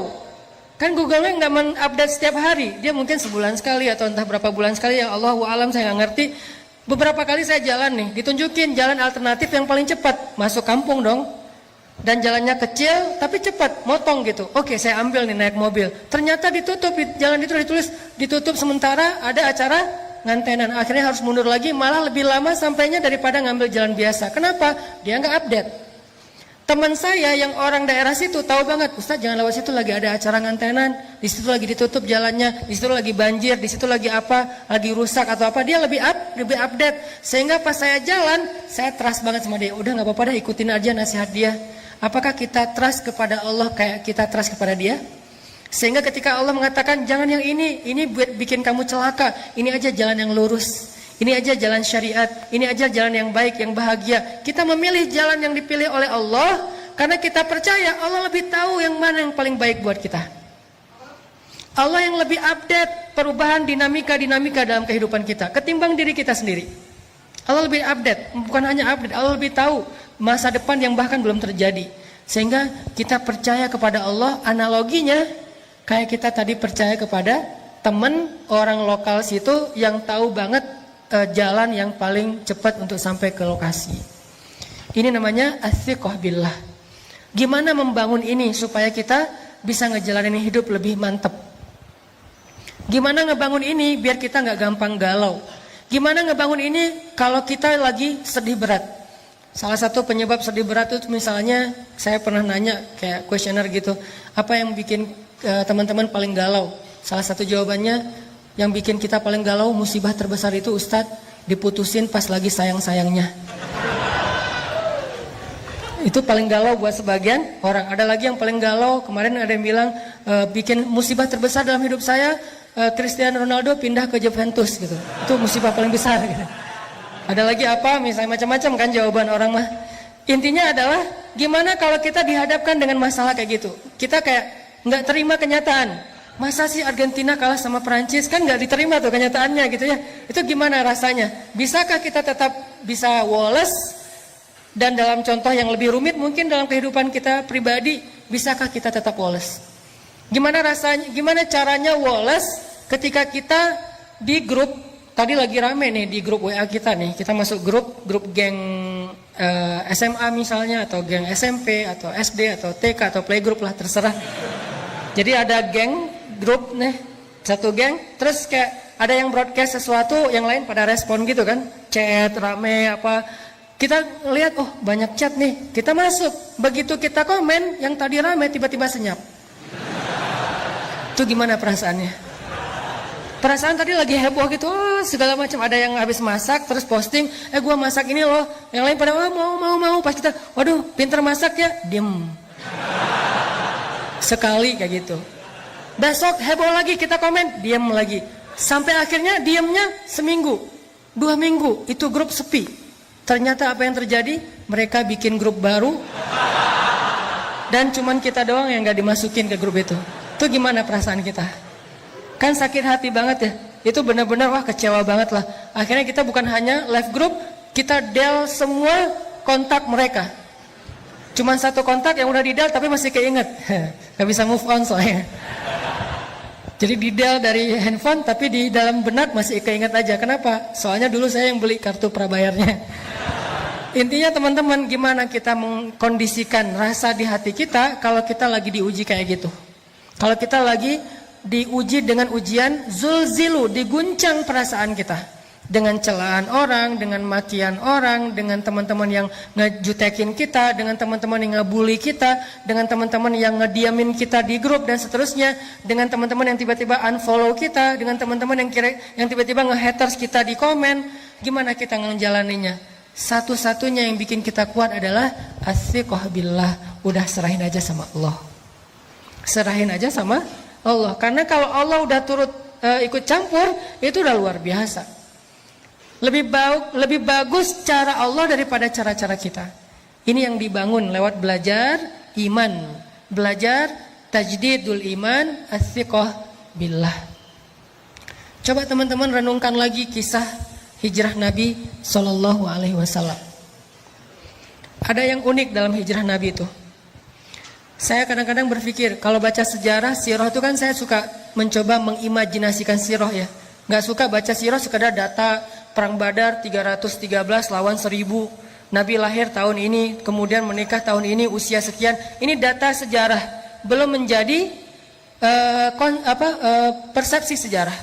Kan Google Map nggak mengupdate setiap hari. Dia mungkin sebulan sekali atau entah berapa bulan sekali, yang Allahu a'lam, saya nggak ngerti. Beberapa kali saya jalan nih, ditunjukin jalan alternatif yang paling cepat. Masuk kampung dong. Dan jalannya kecil tapi cepat, motong gitu. Oke, saya ambil nih naik mobil. Ternyata ditutup, jalan itu ditulis ditutup sementara ada acara ngantenan. Akhirnya harus mundur lagi, malah lebih lama sampainya daripada ngambil jalan biasa. Kenapa? Dia nggak update. Teman saya yang orang daerah situ tahu banget, Ustaz jangan lewat situ, lagi ada acara ngantenan, di situ lagi ditutup jalannya, di situ lagi banjir, di situ lagi apa, lagi rusak atau apa. Dia lebih update. Sehingga pas saya jalan, saya trust banget sama dia. Udah nggak apa-apa dah, ikutin aja nasihat dia. Apakah kita trust kepada Allah kayak kita trust kepada dia? Sehingga ketika Allah mengatakan jangan yang ini buat bikin kamu celaka, ini aja jalan yang lurus, ini aja jalan syariat, ini aja jalan yang baik, yang bahagia. Kita memilih jalan yang dipilih oleh Allah karena kita percaya Allah lebih tahu yang mana yang paling baik buat kita. Allah yang lebih update perubahan dinamika dalam kehidupan kita ketimbang diri kita sendiri. Allah lebih update, bukan hanya update, Allah lebih tahu masa depan yang bahkan belum terjadi. Sehingga kita percaya kepada Allah, analoginya kayak kita tadi percaya kepada teman orang lokal situ yang tahu banget jalan yang paling cepat untuk sampai ke lokasi. Ini namanya ats-tsiqah billah. Gimana membangun ini supaya kita bisa ngejalanin hidup lebih mantep? Gimana ngebangun ini biar kita nggak gampang galau? Gimana ngebangun ini kalau kita lagi sedih berat? Salah satu penyebab sedih berat itu misalnya, saya pernah nanya kayak kuesioner gitu, apa yang bikin teman-teman paling galau? Salah satu jawabannya, yang bikin kita paling galau, musibah terbesar itu Ustadz, diputusin pas lagi sayang-sayangnya. Itu paling galau buat sebagian orang. Ada lagi yang paling galau, kemarin ada yang bilang, bikin musibah terbesar dalam hidup saya, Cristiano Ronaldo pindah ke Juventus gitu. Itu musibah paling besar gitu. Ada lagi apa, misalnya macam-macam kan jawaban orang mah. Intinya adalah gimana kalau kita dihadapkan dengan masalah kayak gitu. Kita kayak nggak terima kenyataan. Masa sih Argentina kalah sama Perancis, kan nggak diterima tuh kenyataannya gitu ya. Itu gimana rasanya? Bisakah kita tetap bisa woles? Dan dalam contoh yang lebih rumit mungkin dalam kehidupan kita pribadi, bisakah kita tetap woles? Gimana rasanya? Gimana caranya woles ketika kita di grup? Tadi lagi rame nih di grup WA kita nih, kita masuk grup geng SMA misalnya, atau geng SMP, atau SD, atau TK, atau playgroup lah, terserah. Jadi ada geng, grup nih, satu geng, terus kayak ada yang broadcast sesuatu, yang lain pada respon gitu kan, chat, rame, apa. Kita lihat, oh banyak chat nih, kita masuk, begitu kita komen, yang tadi rame tiba-tiba senyap. Itu gimana perasaannya? Perasaan tadi lagi heboh gitu, segala macam. Ada yang habis masak terus posting, gua masak ini loh. Yang lain pada mau. Pas kita, waduh pinter masak ya, diem. Sekali kayak gitu. Besok heboh lagi, kita komen, diem lagi. Sampai akhirnya diemnya seminggu, 2 minggu, itu grup sepi. Ternyata apa yang terjadi? Mereka bikin grup baru. Dan cuman kita doang yang gak dimasukin ke grup itu. Itu gimana perasaan kita? Kan sakit hati banget ya. Itu benar-benar wah kecewa banget lah. Akhirnya kita bukan hanya live group, kita del semua kontak mereka. Cuman satu kontak yang udah di del tapi masih keinget. Gak bisa move on soalnya. Jadi di del dari handphone tapi di dalam benak masih keinget aja. Kenapa? Soalnya dulu saya yang beli kartu prabayarnya. Intinya teman-teman, gimana kita mengkondisikan rasa di hati kita kalau kita lagi diuji kayak gitu. Kalau kita lagi diuji dengan ujian zulzilu, diguncang perasaan kita. Dengan celaan orang, dengan makian orang, dengan teman-teman yang ngejutekin kita, dengan teman-teman yang ngebully kita, dengan teman-teman yang ngediamin kita di grup dan seterusnya, dengan teman-teman yang tiba-tiba unfollow kita, dengan teman-teman yang tiba-tiba nge-haters kita di komen. Gimana kita ngejalaninya? Satu-satunya yang bikin kita kuat adalah as-siqah billah. Udah serahin aja sama Allah. Serahin aja sama Allah. Karena kalau Allah udah turut ikut campur, itu udah luar biasa. Lebih bagus cara Allah daripada cara-cara kita. Ini yang dibangun lewat belajar iman, belajar tajdidul iman, as-siqah billah. Coba teman-teman renungkan lagi kisah hijrah Nabi Shallallahu Alaihi Wasallam. Ada yang unik dalam hijrah Nabi itu. Saya kadang-kadang berpikir kalau baca sejarah sirah itu kan saya suka mencoba mengimajinasikan sirah ya. Nggak suka baca sirah sekedar data perang Badar 313 lawan 1000. Nabi lahir tahun ini, kemudian menikah tahun ini, usia sekian. Ini data sejarah, belum menjadi persepsi sejarah.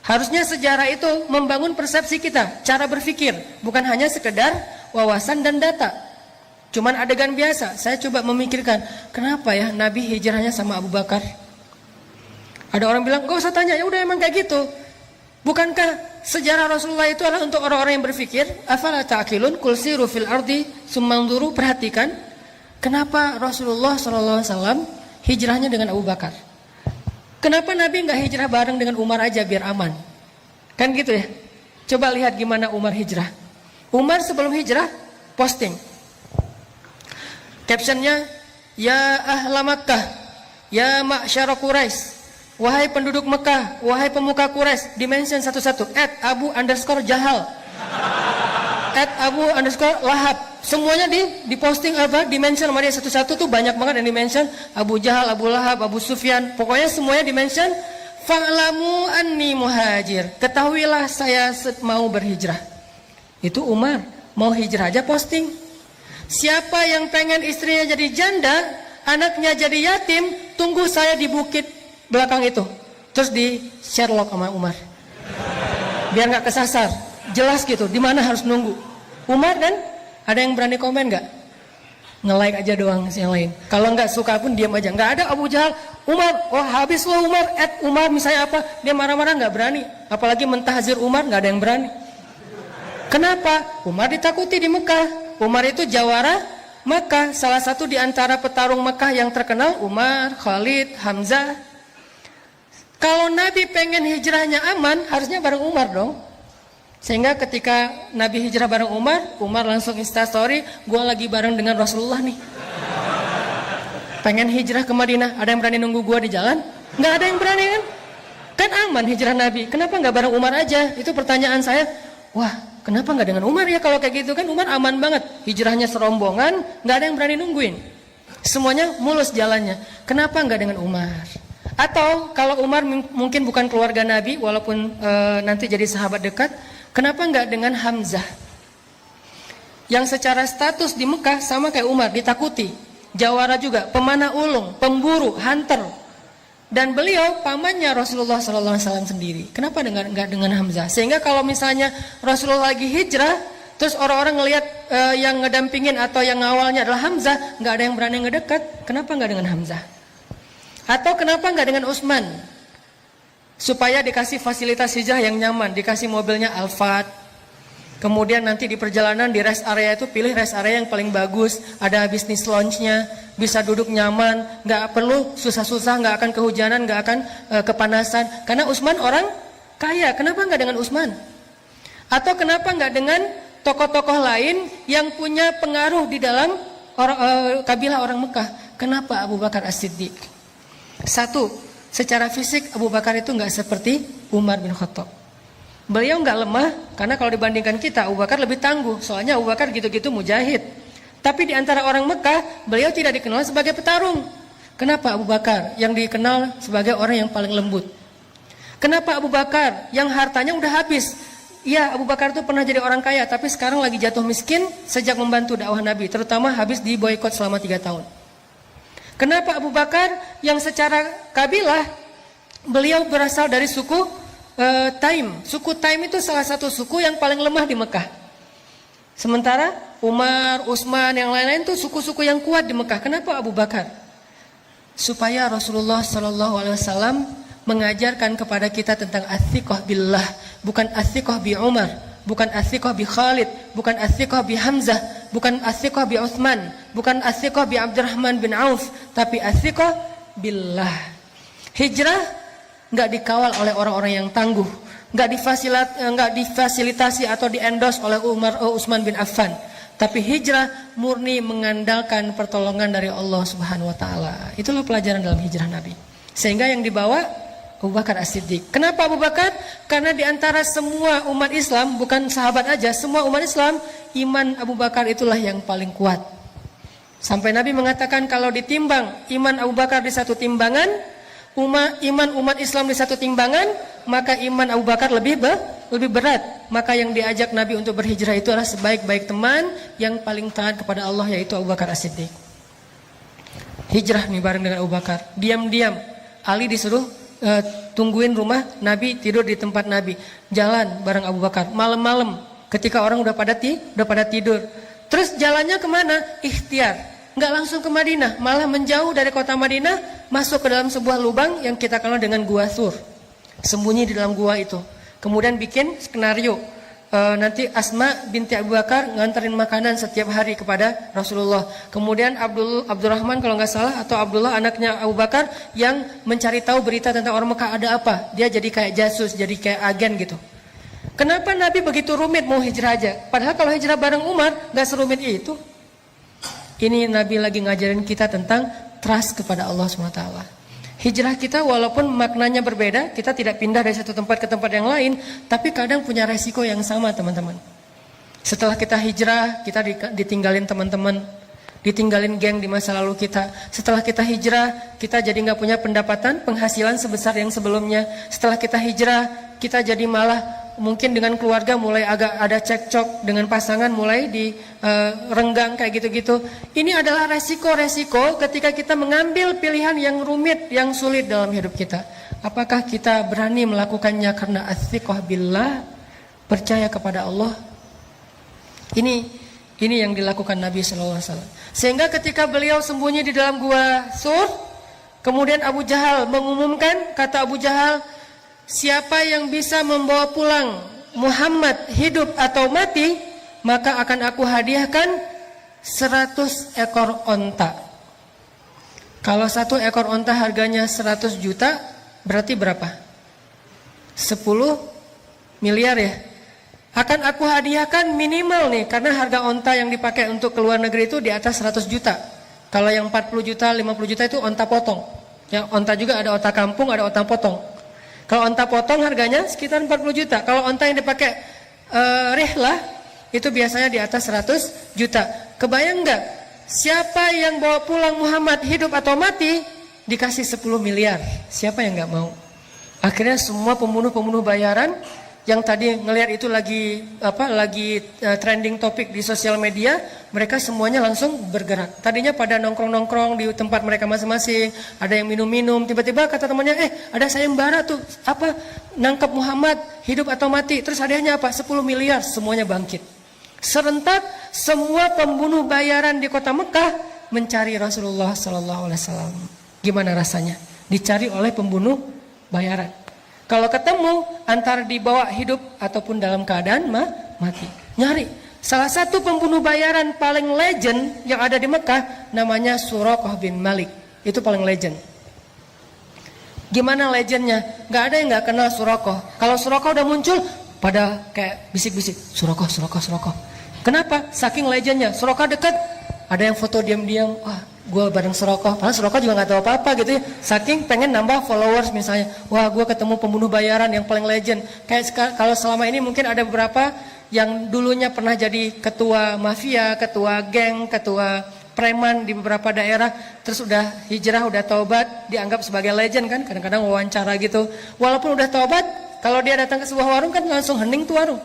Harusnya sejarah itu membangun persepsi kita, cara berpikir, bukan hanya sekedar wawasan dan data. Cuman adegan biasa. Saya coba memikirkan, kenapa ya Nabi hijrahnya sama Abu Bakar? Ada orang bilang, gak usah tanya, ya udah emang kayak gitu. Bukankah sejarah Rasulullah itu adalah untuk orang-orang yang berpikir? Afala ta'qilun qul siru fil ardi summanzuru. Perhatikan kenapa Rasulullah SAW hijrahnya dengan Abu Bakar. Kenapa Nabi nggak hijrah bareng dengan Umar aja biar aman? Kan gitu ya. Coba lihat gimana Umar hijrah. Umar sebelum hijrah posting. Captionnya, ya ahla Makkah, ya ma'syara Quraisy. Wahai penduduk Mekah, wahai pemuka Quraisy, dimention satu-satu. @Abu_Jahal, @Abu_Lahab. Semuanya diposting dimention sama dia satu-satu tuh banyak banget yang dimention. Abu Jahal, Abu Lahab, Abu Sufyan. Pokoknya semuanya dimention. Fa'lamu anni muhajir. Ketahuilah saya mau berhijrah. Itu Umar mau hijrah aja posting. Siapa yang pengen istrinya jadi janda, anaknya jadi yatim, tunggu saya di bukit belakang itu. Terus di Sherlock sama Umar, biar nggak kesasar, jelas gitu di mana harus nunggu. Umar dan ada yang berani komen nggak? Nge-like aja doang yang lain. Kalau nggak suka pun diam aja. Nggak ada Abu Jahal, Umar, oh habis lo Umar, Umar misalnya apa, dia marah-marah nggak berani. Apalagi mentahzir Umar, nggak ada yang berani. Kenapa? Umar ditakuti di Mekah. Umar itu jawara Mekah, salah satu di antara petarung Mekah yang terkenal. Umar, Khalid, Hamzah. Kalau Nabi pengen hijrahnya aman, harusnya bareng Umar dong. Sehingga ketika Nabi hijrah bareng Umar, Umar langsung instastory, gue lagi bareng dengan Rasulullah nih. Pengen hijrah ke Madinah, ada yang berani nunggu gue di jalan? Nggak ada yang berani kan? Kan aman hijrah Nabi, kenapa nggak bareng Umar aja? Itu pertanyaan saya. Wah, kenapa nggak dengan Umar ya? Kalau kayak gitu kan Umar aman banget. Hijrahnya serombongan, nggak ada yang berani nungguin. Semuanya mulus jalannya. Kenapa nggak dengan Umar? Atau kalau Umar mungkin bukan keluarga Nabi, walaupun nanti jadi sahabat dekat, kenapa nggak dengan Hamzah? Yang secara status di Mekah sama kayak Umar, ditakuti, jawara juga, pemanah ulung, pemburu, hunter, dan beliau pamannya Rasulullah SAW sendiri. Kenapa nggak dengan Hamzah? Sehingga kalau misalnya Rasulullah lagi hijrah, terus orang-orang ngelihat yang ngedampingin atau yang ngawalnya adalah Hamzah, nggak ada yang berani ngedekat. Kenapa nggak dengan Hamzah? Atau kenapa nggak dengan Utsman? Supaya dikasih fasilitas hijrah yang nyaman, dikasih mobilnya Alphard. Kemudian nanti di perjalanan di rest area itu pilih rest area yang paling bagus, ada bisnis lounge-nya, bisa duduk nyaman, nggak perlu susah-susah, nggak akan kehujanan, nggak akan kepanasan. Karena Utsman orang kaya, kenapa nggak dengan Utsman? Atau kenapa nggak dengan tokoh-tokoh lain yang punya pengaruh di dalam kabilah orang Mekah? Kenapa Abu Bakar As-Siddiq? Satu, secara fisik Abu Bakar itu nggak seperti Umar bin Khattab. Beliau nggak lemah, karena kalau dibandingkan kita, Abu Bakar lebih tangguh. Soalnya Abu Bakar gitu-gitu mujahid. Tapi di antara orang Mekah, beliau tidak dikenal sebagai petarung. Kenapa Abu Bakar yang dikenal sebagai orang yang paling lembut? Kenapa Abu Bakar yang hartanya udah habis? Iya, Abu Bakar itu pernah jadi orang kaya, tapi sekarang lagi jatuh miskin sejak membantu dakwah Nabi, terutama habis di boykot selama 3 tahun. Kenapa Abu Bakar yang secara kabilah beliau berasal dari suku Taim. Suku Taim itu salah satu suku yang paling lemah di Mekah. Sementara Umar, Utsman, yang lain-lain itu suku-suku yang kuat di Mekah. Kenapa Abu Bakar? Supaya Rasulullah SAW mengajarkan kepada kita tentang athiqah billah, bukan athiqah bi Umar, bukan athiqah bi Khalid, bukan athiqah bi Hamzah, bukan athiqah bi Utsman, bukan athiqah bi Abdurrahman bin Auf, tapi athiqah billah. Hijrah nggak dikawal oleh orang-orang yang tangguh, nggak difasilitasi atau diendos oleh Utsman bin Affan, tapi hijrah murni mengandalkan pertolongan dari Allah Subhanahu wa taala. Itulah pelajaran dalam hijrah Nabi. Sehingga yang dibawa Abu Bakar As-Siddiq. Kenapa Abu Bakar? Karena di antara semua umat Islam, bukan sahabat aja, semua umat Islam, iman Abu Bakar itulah yang paling kuat. Sampai Nabi mengatakan kalau ditimbang iman Abu Bakar di satu timbangan, iman umat Islam di satu timbangan, maka iman Abu Bakar lebih berat. Maka yang diajak Nabi untuk berhijrah itu adalah sebaik-baik teman yang paling taat kepada Allah, yaitu Abu Bakar As-Siddiq. Hijrah nih bareng dengan Abu Bakar. Diam-diam Ali disuruh tungguin rumah Nabi, tidur di tempat Nabi. Jalan bareng Abu Bakar malam-malam ketika orang udah pada tidur. Terus jalannya kemana? Ikhtiar. Nggak langsung ke Madinah, malah menjauh dari kota Madinah, masuk ke dalam sebuah lubang yang kita kenal dengan Gua Thur. Sembunyi di dalam gua itu. Kemudian bikin skenario. Nanti Asma binti Abu Bakar nganterin makanan setiap hari kepada Rasulullah. Kemudian Abdurrahman kalau nggak salah, atau Abdullah anaknya Abu Bakar, yang mencari tahu berita tentang orang Mekah ada apa. Dia jadi kayak jasus, jadi kayak agen gitu. Kenapa Nabi begitu rumit mau hijrah aja? Padahal kalau hijrah bareng Umar nggak serumit itu. Ini Nabi lagi ngajarin kita tentang trust kepada Allah SWT. Hijrah kita walaupun maknanya berbeda, kita tidak pindah dari satu tempat ke tempat yang lain, tapi kadang punya resiko yang sama, teman-teman. Setelah kita hijrah, kita ditinggalin teman-teman, ditinggalin geng di masa lalu kita. Setelah kita hijrah, kita jadi nggak punya pendapatan, penghasilan sebesar yang sebelumnya. Setelah kita hijrah, kita jadi malah mungkin dengan keluarga mulai agak ada cekcok, dengan pasangan mulai renggang kayak gitu-gitu. Ini adalah resiko-resiko ketika kita mengambil pilihan yang rumit, yang sulit dalam hidup kita. Apakah kita berani melakukannya karena athiqah billah, percaya kepada Allah? Ini yang dilakukan Nabi SAW. Sehingga ketika beliau sembunyi di dalam gua Thur, kemudian Abu Jahal mengumumkan, kata Abu Jahal, siapa yang bisa membawa pulang Muhammad hidup atau mati, maka akan aku hadiahkan 100 ekor onta. Kalau satu ekor onta harganya 100 juta, berarti berapa? 10 miliar ya. Akan aku hadiahkan minimal nih, karena harga onta yang dipakai untuk ke luar negeri itu di atas 100 juta. Kalau yang 40 juta, 50 juta itu onta potong. Ya, onta juga ada onta kampung, ada onta potong. Kalau onta potong harganya sekitar 40 juta. Kalau onta yang dipakai rihlah itu biasanya di atas 100 juta. Kebayang nggak? Siapa yang bawa pulang Muhammad hidup atau mati dikasih 10 miliar. Siapa yang nggak mau? Akhirnya semua pembunuh-pembunuh bayaran yang tadi ngelihat itu lagi trending topik di sosial media, mereka semuanya langsung bergerak. Tadinya pada nongkrong-nongkrong di tempat mereka masing-masing, ada yang minum-minum, tiba-tiba kata temannya, ada sayembara tuh, nangkap Muhammad hidup atau mati, terus hadiahnya apa? 10 miliar, semuanya bangkit. Serentak semua pembunuh bayaran di kota Mekah mencari Rasulullah SAW. Gimana rasanya? Dicari oleh pembunuh bayaran. Kalau ketemu, antara dibawa hidup ataupun dalam keadaan mati. Nyari. Salah satu pembunuh bayaran paling legend yang ada di Mekah, namanya Suraqah bin Malik. Itu paling legend. Gimana legendnya? Gak ada yang gak kenal Suraqah. Kalau Suraqah udah muncul, pada kayak bisik-bisik, Suraqah, Suraqah, Suraqah. Kenapa? Saking legendnya. Suraqah dekat, ada yang foto diam-diam, wah, gue bareng Suraqah, padahal Suraqah juga gak tahu apa-apa gitu ya. Saking pengen nambah followers misalnya, wah gue ketemu pembunuh bayaran yang paling legend. Kayak kalau selama ini mungkin ada beberapa yang dulunya pernah jadi ketua mafia, ketua geng, ketua preman di beberapa daerah, terus udah hijrah, udah taubat, dianggap sebagai legend kan, kadang-kadang wawancara gitu. Walaupun udah taubat, kalau dia datang ke sebuah warung kan langsung hening tuh warung.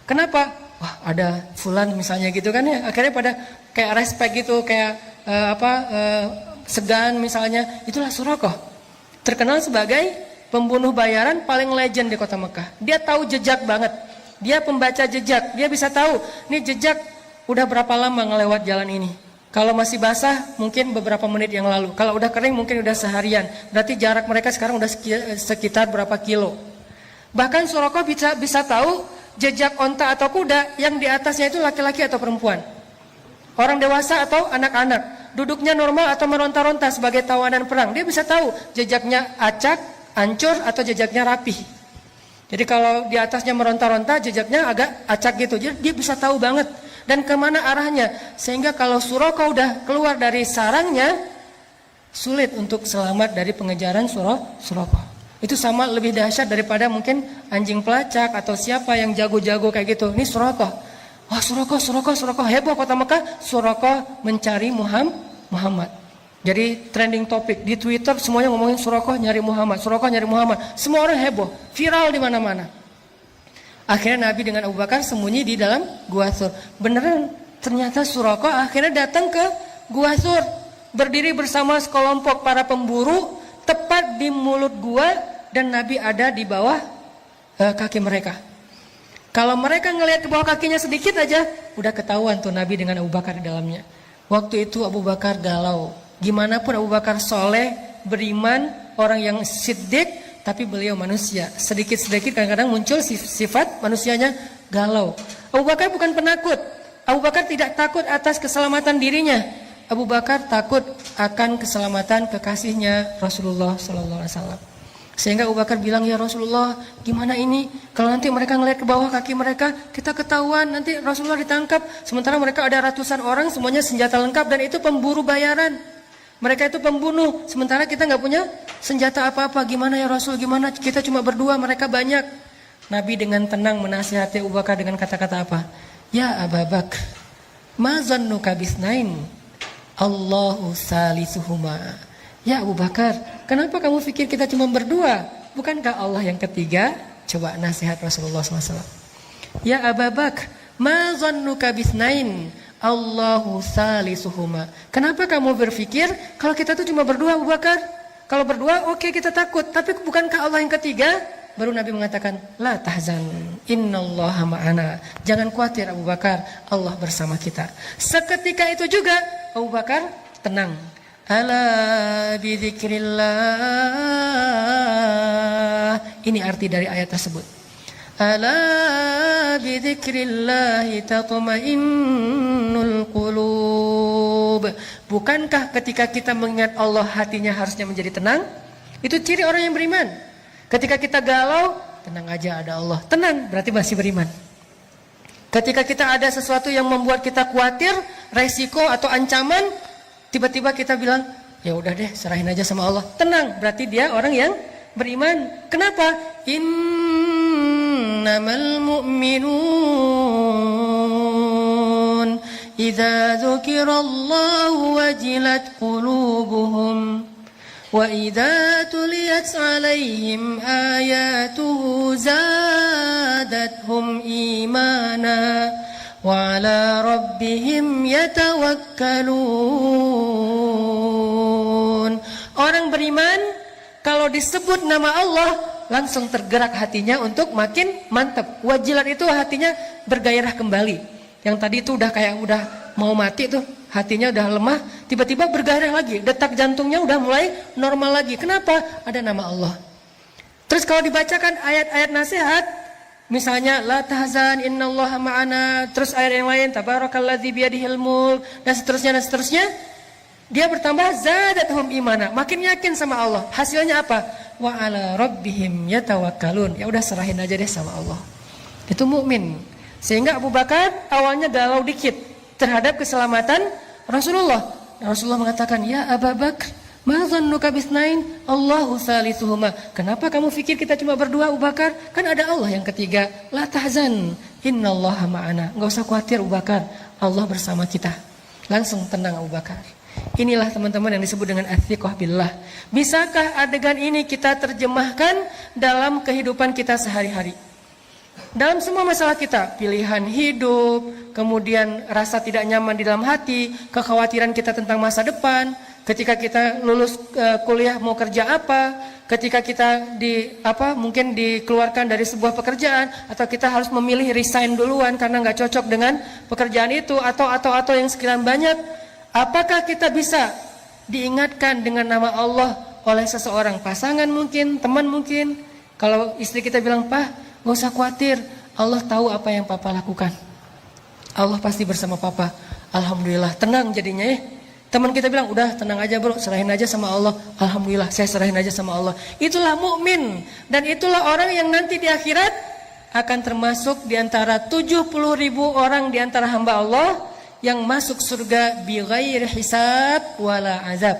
Kenapa? Wah, ada fulan misalnya gitu kan ya. Akhirnya pada kayak respect gitu, kayak segan misalnya. Itulah Suraqah. Terkenal sebagai pembunuh bayaran paling legend di kota Mekah. Dia tahu jejak banget. Dia pembaca jejak. Dia bisa tahu, nih jejak udah berapa lama ngelewat jalan ini. Kalau masih basah mungkin beberapa menit yang lalu. Kalau udah kering mungkin udah seharian. Berarti jarak mereka sekarang udah sekitar berapa kilo. Bahkan Suraqah bisa tahu jejak onta atau kuda yang di atasnya itu laki-laki atau perempuan. Orang dewasa atau anak-anak. Duduknya normal atau meronta-ronta sebagai tawanan perang. Dia bisa tahu jejaknya acak, hancur atau jejaknya rapih. Jadi kalau di atasnya meronta-ronta jejaknya agak acak gitu. Jadi dia bisa tahu banget. Dan kemana arahnya, sehingga kalau Suraqah udah keluar dari sarangnya, sulit untuk selamat dari pengejaran Suraqah. Itu sama lebih dahsyat daripada mungkin anjing pelacak atau siapa yang jago-jago kayak gitu. Ini Suraqah, wah Suraqah, heboh kota Mekah. Suraqah mencari Muhammad. Jadi trending topik di Twitter semuanya ngomongin Suraqah nyari Muhammad, Suraqah nyari Muhammad. Semua orang heboh, viral di mana-mana. Akhirnya Nabi dengan Abu Bakar sembunyi di dalam Gua Thur. Beneran, ternyata Suraqah akhirnya datang ke Gua Thur. Berdiri bersama sekelompok para pemburu tepat di mulut gua dan Nabi ada di bawah kaki mereka. Kalau mereka ngelihat ke bawah kakinya sedikit aja, udah ketahuan tuh Nabi dengan Abu Bakar di dalamnya. Waktu itu Abu Bakar galau. Gimana pun Abu Bakar soleh, beriman, orang yang siddiq, tapi beliau manusia. Sedikit-sedikit kadang-kadang muncul sifat manusianya galau. Abu Bakar bukan penakut. Abu Bakar tidak takut atas keselamatan dirinya. Abu Bakar takut akan keselamatan kekasihnya Rasulullah SAW. Sehingga Abu Bakar bilang, ya Rasulullah, gimana ini? Kalau nanti mereka ngelihat ke bawah kaki mereka, kita ketahuan, nanti Rasulullah ditangkap. Sementara mereka ada ratusan orang, semuanya senjata lengkap, dan itu pemburu bayaran. Mereka itu pembunuh, sementara kita nggak punya senjata apa-apa. Gimana ya Rasul, gimana? Kita cuma berdua, mereka banyak. Nabi dengan tenang menasihati Abu Bakar dengan kata-kata apa? Ya Abu Bakar, ma zannuka bisnain, Allahu salisuhuma. Ya Abu Bakar, kenapa kamu pikir kita cuma berdua? Bukankah Allah yang ketiga? Coba nasihat Rasulullah SAW. Ya Abu Bakar, ma zannuka bisnain, Allahu salisuhuma. Kenapa kamu berpikir kalau kita tuh cuma berdua Abu Bakar? Kalau berdua oke, kita takut, tapi bukankah Allah yang ketiga? Baru Nabi mengatakan, la tahzan, innallaha ma'ana. Jangan khawatir Abu Bakar, Allah bersama kita. Seketika itu juga Abu Bakar tenang. Ala bidzikrillah. Ini arti dari ayat tersebut. Ala bidzikrillahi tatma'innul qulub. Bukankah ketika kita mengingat Allah hatinya harusnya menjadi tenang? Itu ciri orang yang beriman. Ketika kita galau, tenang aja ada Allah. Tenang, berarti masih beriman. Ketika kita ada sesuatu yang membuat kita khawatir, resiko atau ancaman, tiba-tiba kita bilang, ya udah deh, serahin aja sama Allah. Tenang, berarti dia orang yang beriman. Kenapa? Innamal mu'minun idza dzukirallahu wajilat qulubuhum wa idza tuliyat 'alaihim ayatuhu zadatuhum imana wa 'ala rabbihim yatawakkalun. Orang beriman kalau disebut nama Allah langsung tergerak hatinya untuk makin mantap. Wajilat itu hatinya bergairah kembali. Yang tadi itu udah kayak udah mau mati tuh, hatinya udah lemah, tiba-tiba bergairah lagi. Detak jantungnya udah mulai normal lagi. Kenapa? Ada nama Allah. Terus kalau dibacakan ayat-ayat nasihat, misalnya la tahzan innallaha ma'ana, terus ayat yang lain tabarakalladzi biyadihil mulk dan seterusnya, dia bertambah zadatuhum imana, makin yakin sama Allah. Hasilnya apa? Wa 'ala rabbihim yatawakkalun. Ya udah, serahin aja deh sama Allah. Itu mukmin. Sehingga Abu Bakar awalnya galau dikit terhadap keselamatan Rasulullah. Rasulullah mengatakan, ya Abu Bakar, ma zannuka bisnain, Allahu salisuhuma. Kenapa kamu pikir kita cuma berdua Abu Bakar? Kan ada Allah yang ketiga. La tahzan, innallaha ma'ana. Enggak usah khawatir Abu Bakar, Allah bersama kita. Langsung tenang Abu Bakar. Inilah teman-teman yang disebut dengan athiqah billah. Bisakah adegan ini kita terjemahkan dalam kehidupan kita sehari-hari? Dalam semua masalah kita, pilihan hidup, kemudian rasa tidak nyaman di dalam hati, kekhawatiran kita tentang masa depan, ketika kita lulus kuliah mau kerja apa, ketika kita mungkin dikeluarkan dari sebuah pekerjaan, atau kita harus memilih resign duluan karena nggak cocok dengan pekerjaan itu, atau yang sekian banyak, apakah kita bisa diingatkan dengan nama Allah oleh seseorang, pasangan mungkin, teman mungkin. Kalau istri kita bilang, "Pak, gak usah khawatir, Allah tahu apa yang papa lakukan. Allah pasti bersama papa." Alhamdulillah, tenang jadinya ya. Teman kita bilang, "Udah tenang aja bro, serahin aja sama Allah." Alhamdulillah, saya serahin aja sama Allah. Itulah mukmin, dan itulah orang yang nanti di akhirat akan termasuk di antara 70.000 orang di antara hamba Allah yang masuk surga bi ghairi hisab wala azab.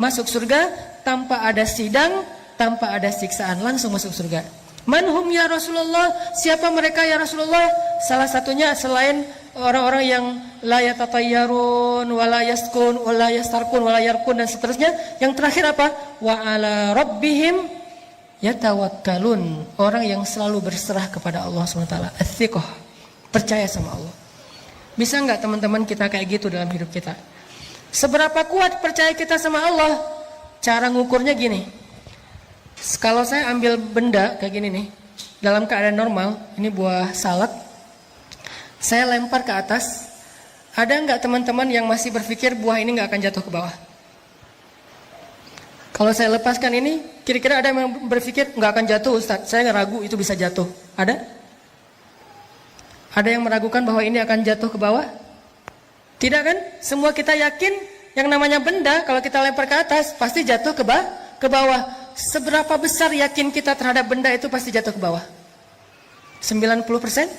Masuk surga tanpa ada sidang, tanpa ada siksaan, langsung masuk surga. Manhum ya Rasulullah, siapa mereka ya Rasulullah? Salah satunya selain orang-orang yang la yatatayyarun wala yaskun wala yastarkun wala yarkun dan seterusnya, yang terakhir apa? Wa ala rabbihim yatawakkalun, orang yang selalu berserah kepada Allah SWT. Ats-tsiqah, percaya sama Allah. Bisa enggak teman-teman kita kayak gitu dalam hidup kita? Seberapa kuat percaya kita sama Allah? Cara ngukurnya gini. Kalau saya ambil benda kayak gini nih, dalam keadaan normal, ini buah salak, saya lempar ke atas, ada nggak teman-teman yang masih berpikir buah ini nggak akan jatuh ke bawah? Kalau saya lepaskan ini, kira-kira ada yang berpikir nggak akan jatuh Ustaz, saya ragu itu bisa jatuh. Ada? Ada yang meragukan bahwa ini akan jatuh ke bawah? Tidak kan? Semua kita yakin yang namanya benda kalau kita lempar ke atas pasti jatuh ke bawah. Seberapa besar yakin kita terhadap benda itu pasti jatuh ke bawah? 90%? 100%?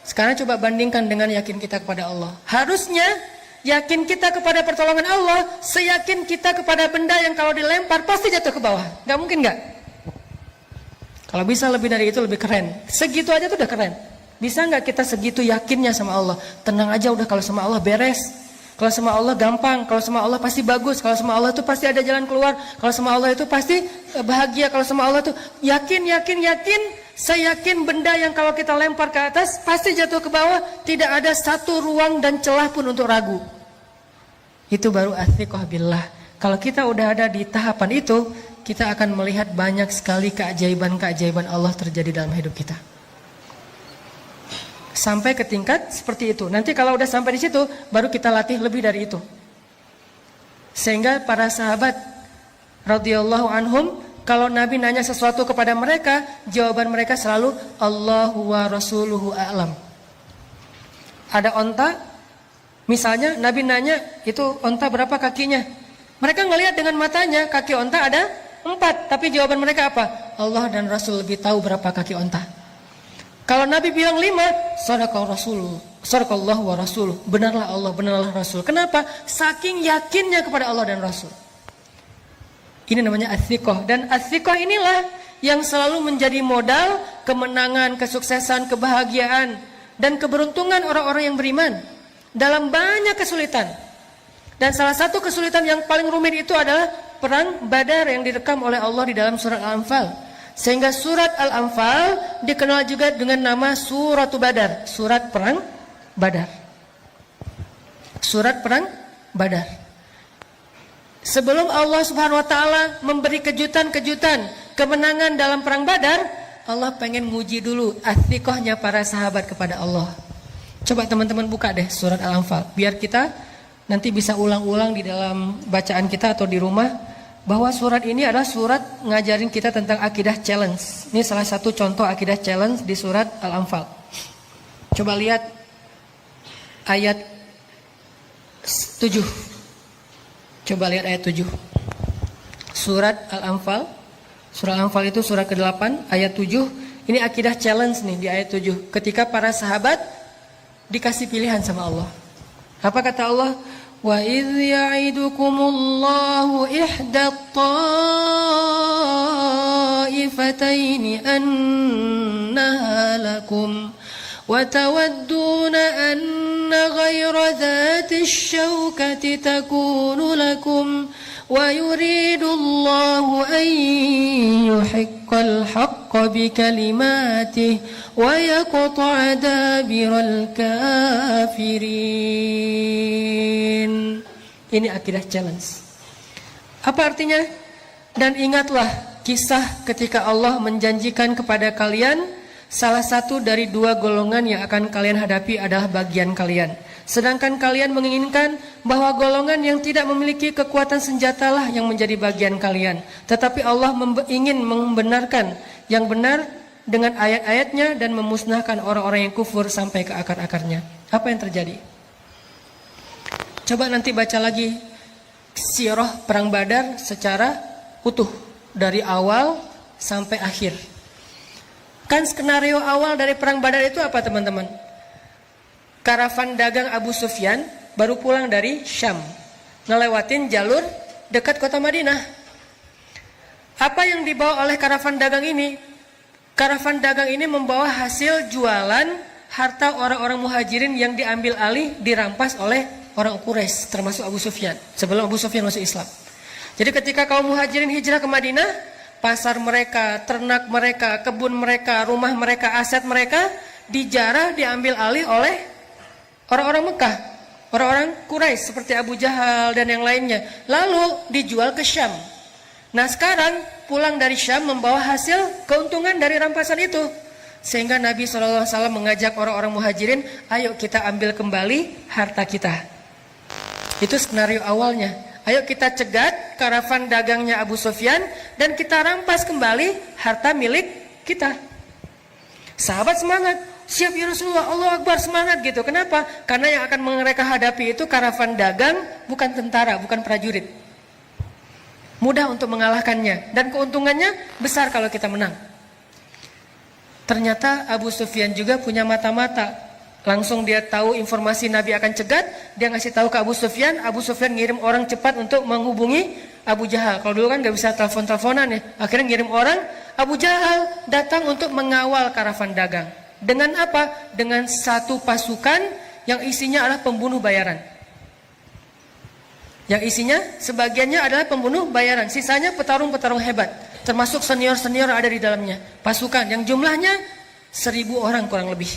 Sekarang coba bandingkan dengan yakin kita kepada Allah. Harusnya yakin kita kepada pertolongan Allah seyakin kita kepada benda yang kalau dilempar pasti jatuh ke bawah. Gak mungkin gak? Kalau bisa lebih dari itu lebih keren. Segitu aja tuh udah keren. Bisa gak kita segitu yakinnya sama Allah? Tenang aja udah, kalau sama Allah beres. Kalau sama Allah gampang, kalau sama Allah pasti bagus, kalau sama Allah itu pasti ada jalan keluar, kalau sama Allah itu pasti bahagia, kalau sama Allah itu yakin, saya yakin benda yang kalau kita lempar ke atas pasti jatuh ke bawah, tidak ada satu ruang dan celah pun untuk ragu. Itu baru ats-tsiqah billah. Kalau kita udah ada di tahapan itu, kita akan melihat banyak sekali keajaiban-keajaiban Allah terjadi dalam hidup kita. Sampai ke tingkat seperti itu. Nanti kalau udah sampai di situ, baru kita latih lebih dari itu. Sehingga para sahabat radhiyallahu anhum, kalau Nabi nanya sesuatu kepada mereka, jawaban mereka selalu Allahu wa rasuluhu a'lam. Ada onta, misalnya Nabi nanya, itu onta berapa kakinya? Mereka ngelihat dengan matanya, kaki onta ada 4, tapi jawaban mereka apa? Allah dan Rasul lebih tahu berapa kaki onta. Kalau Nabi bilang 5, sadaqallahu wa rasuluh, benarlah Allah, benarlah Rasul. Kenapa? Saking yakinnya kepada Allah dan Rasul. Ini namanya ats-tsiqah. Dan ats-tsiqah inilah yang selalu menjadi modal kemenangan, kesuksesan, kebahagiaan, dan keberuntungan orang-orang yang beriman dalam banyak kesulitan. Dan salah satu kesulitan yang paling rumit itu adalah perang Badar yang direkam oleh Allah di dalam surat Al-Anfal. Sehingga surat Al-Anfal dikenal juga dengan nama Suratul Badar, surat perang Badar. Surat perang Badar. Sebelum Allah Subhanahu wa taala memberi kejutan-kejutan kemenangan dalam perang Badar, Allah pengen nguji dulu ats-tsiqahnya para sahabat kepada Allah. Coba teman-teman buka deh surat Al-Anfal, biar kita nanti bisa ulang-ulang di dalam bacaan kita atau di rumah, bahwa surat ini adalah surat ngajarin kita tentang akidah challenge. Ini salah satu contoh akidah challenge di surat Al-Anfal. Coba lihat ayat 7. Coba lihat ayat 7. Surat Al-Anfal. Surat Al-Anfal itu surat ke-8 ayat 7. Ini akidah challenge nih di ayat 7. Ketika para sahabat dikasih pilihan sama Allah. Apa kata Allah? Wa idh ya'idukumullahu ihda at-ta'ifataini annaha lakum wa tawadduna anna ghayra dhati asy-syawkati takunu lakum wa yuridu Allahu an yuhiqqal haqqa بكلماته ويقطع دابر الكافرين. Ini akidah challenge. Apa artinya? Dan ingatlah kisah ketika Allah menjanjikan kepada kalian salah satu dari dua golongan yang akan kalian hadapi adalah bagian kalian. Sedangkan kalian menginginkan bahwa golongan yang tidak memiliki kekuatan senjatalah yang menjadi bagian kalian. Tetapi Allah ingin membenarkan yang benar dengan ayat-ayatnya dan memusnahkan orang-orang yang kufur sampai ke akar-akarnya. Apa yang terjadi? Coba nanti baca lagi sirah perang Badar secara utuh dari awal sampai akhir. Kan skenario awal dari perang Badar itu apa teman-teman? Karavan dagang Abu Sufyan baru pulang dari Syam, ngelewatin jalur dekat kota Madinah. Apa yang dibawa oleh karavan dagang ini? Karavan dagang ini membawa hasil jualan harta orang-orang muhajirin yang diambil alih, dirampas oleh orang Quraisy, termasuk Abu Sufyan, sebelum Abu Sufyan masuk Islam. Jadi ketika kaum muhajirin hijrah ke Madinah, pasar mereka, ternak mereka, kebun mereka, rumah mereka, aset mereka dijarah, diambil alih oleh orang-orang Mekah, orang-orang Quraisy seperti Abu Jahal dan yang lainnya. Lalu dijual ke Syam. Nah sekarang pulang dari Syam membawa hasil keuntungan dari rampasan itu. Sehingga Nabi SAW mengajak orang-orang muhajirin, ayo kita ambil kembali harta kita. Itu skenario awalnya. Ayo kita cegat karavan dagangnya Abu Sufyan dan kita rampas kembali harta milik kita. Sahabat semangat. Siap ya Rasulullah, Allah Akbar, semangat gitu. Kenapa? Karena yang akan mereka hadapi itu karavan dagang, bukan tentara, bukan prajurit. Mudah untuk mengalahkannya dan keuntungannya besar kalau kita menang. Ternyata Abu Sufyan juga punya mata-mata. Langsung dia tahu informasi Nabi akan cegat, dia ngasih tahu ke Abu Sufyan ngirim orang cepat untuk menghubungi Abu Jahal. Kalau dulu kan gak bisa telepon-teleponan ya. Akhirnya ngirim orang, Abu Jahal datang untuk mengawal karavan dagang. Dengan apa? Dengan satu pasukan yang isinya adalah pembunuh bayaran. Yang isinya sebagiannya adalah pembunuh bayaran, sisanya petarung-petarung hebat, termasuk senior-senior ada di dalamnya. Pasukan yang jumlahnya 1.000 orang kurang lebih.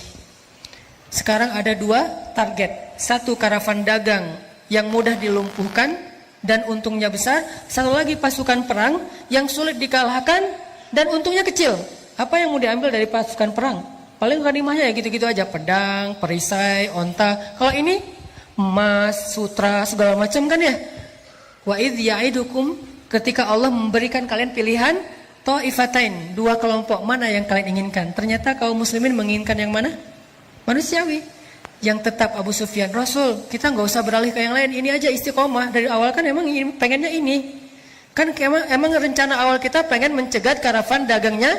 Sekarang ada dua target. Satu karavan dagang yang mudah dilumpuhkan dan untungnya besar. Satu lagi pasukan perang yang sulit dikalahkan dan untungnya kecil. Apa yang mau diambil dari pasukan perang? Paling ghanimahnya ya gitu-gitu aja, pedang, perisai, onta. Kalau ini emas, sutra, segala macam kan ya. Wa idh ya'idukum, ketika Allah memberikan kalian pilihan ta'ifatain, dua kelompok, mana yang kalian inginkan? Ternyata kaum muslimin menginginkan yang mana? Manusiawi. Yang tetap Abu Sufyan, Rasul, kita nggak usah beralih ke yang lain, ini aja istiqomah. Dari awal kan emang pengennya ini. Kan emang rencana awal kita pengen mencegat karavan dagangnya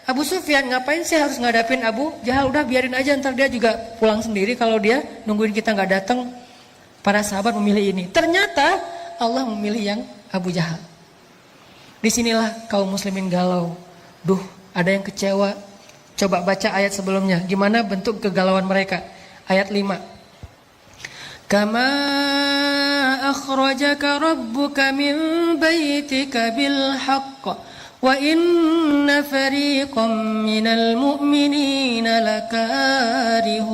Abu Sufyan. Ngapain sih harus ngadapin Abu Jahal? Udah biarin aja, ntar dia juga pulang sendiri kalau dia nungguin kita nggak datang. Para sahabat memilih ini. Ternyata Allah memilih yang Abu Jahal. Disinilah kaum muslimin galau. Duh, ada yang kecewa. Coba baca ayat sebelumnya. Gimana bentuk kegalauan mereka? Ayat 5. Kama akhrajaka rabbuka min baitika bil haqq wa inna fariqam minal mu'minina lakarihun.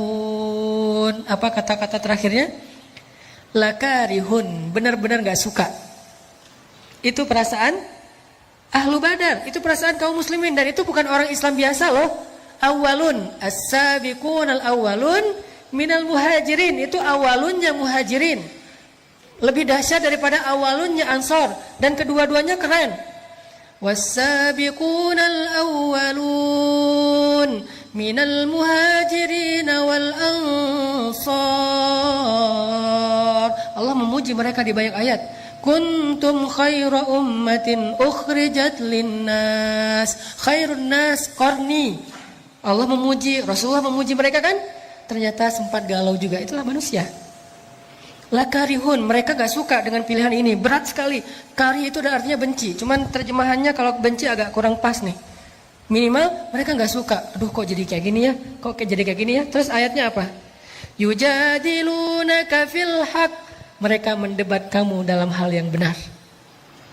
Apa kata-kata terakhirnya? Lakarihun, benar-benar gak suka. Itu perasaan Ahlu Badar, itu perasaan kaum muslimin. Dan itu bukan orang Islam biasa loh. Awalun, as-sabiqun al-awalun minal muhajirin, itu awalunnya muhajirin. Lebih dahsyat daripada awalunnya ansor. Dan kedua-duanya keren. Was-sabiqun al-awalun minal muhajirin wal ansar. Allah memuji mereka di banyak ayat. Kuntum khaira ummatin ukhrijat linnas. Khairun nas qarni. Allah memuji, Rasulullah memuji mereka kan? Ternyata sempat galau juga. Itulah manusia. Lakarihun, mereka gak suka dengan pilihan ini. Berat sekali. Kari itu ada artinya benci. Cuman terjemahannya kalau benci agak kurang pas nih. Minimal mereka gak suka. Aduh kok jadi kayak gini ya? Kok jadi kayak gini ya? Terus ayatnya apa? Yujadilunaka fil haq. Mereka mendebat kamu dalam hal yang benar.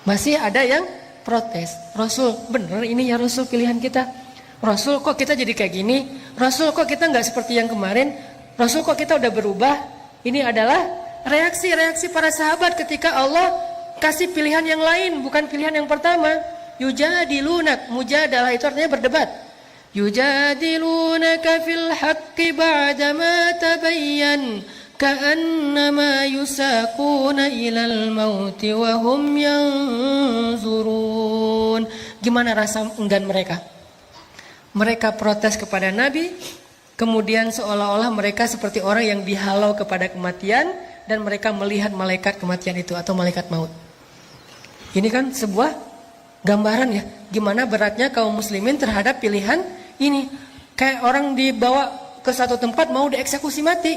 Masih ada yang protes. Rasul, benar ini ya Rasul pilihan kita? Rasul kok kita jadi kayak gini? Rasul kok kita nggak seperti yang kemarin? Rasul kok kita udah berubah? Ini adalah reaksi-reaksi para sahabat ketika Allah kasih pilihan yang lain, bukan pilihan yang pertama. Yujadilunak, mujadalah itu artinya berdebat. Yujadilunaka fil haqqi ba'dama tabayyan ka'annama yusaquna ilal mauti wa hum yanzurun. Gimana rasa enggan mereka? Mereka protes kepada Nabi, kemudian seolah-olah mereka seperti orang yang dihalau kepada kematian dan mereka melihat malaikat kematian itu atau malaikat maut. Ini kan sebuah gambaran ya, gimana beratnya kaum muslimin terhadap pilihan ini. Kayak orang dibawa ke satu tempat mau dieksekusi mati.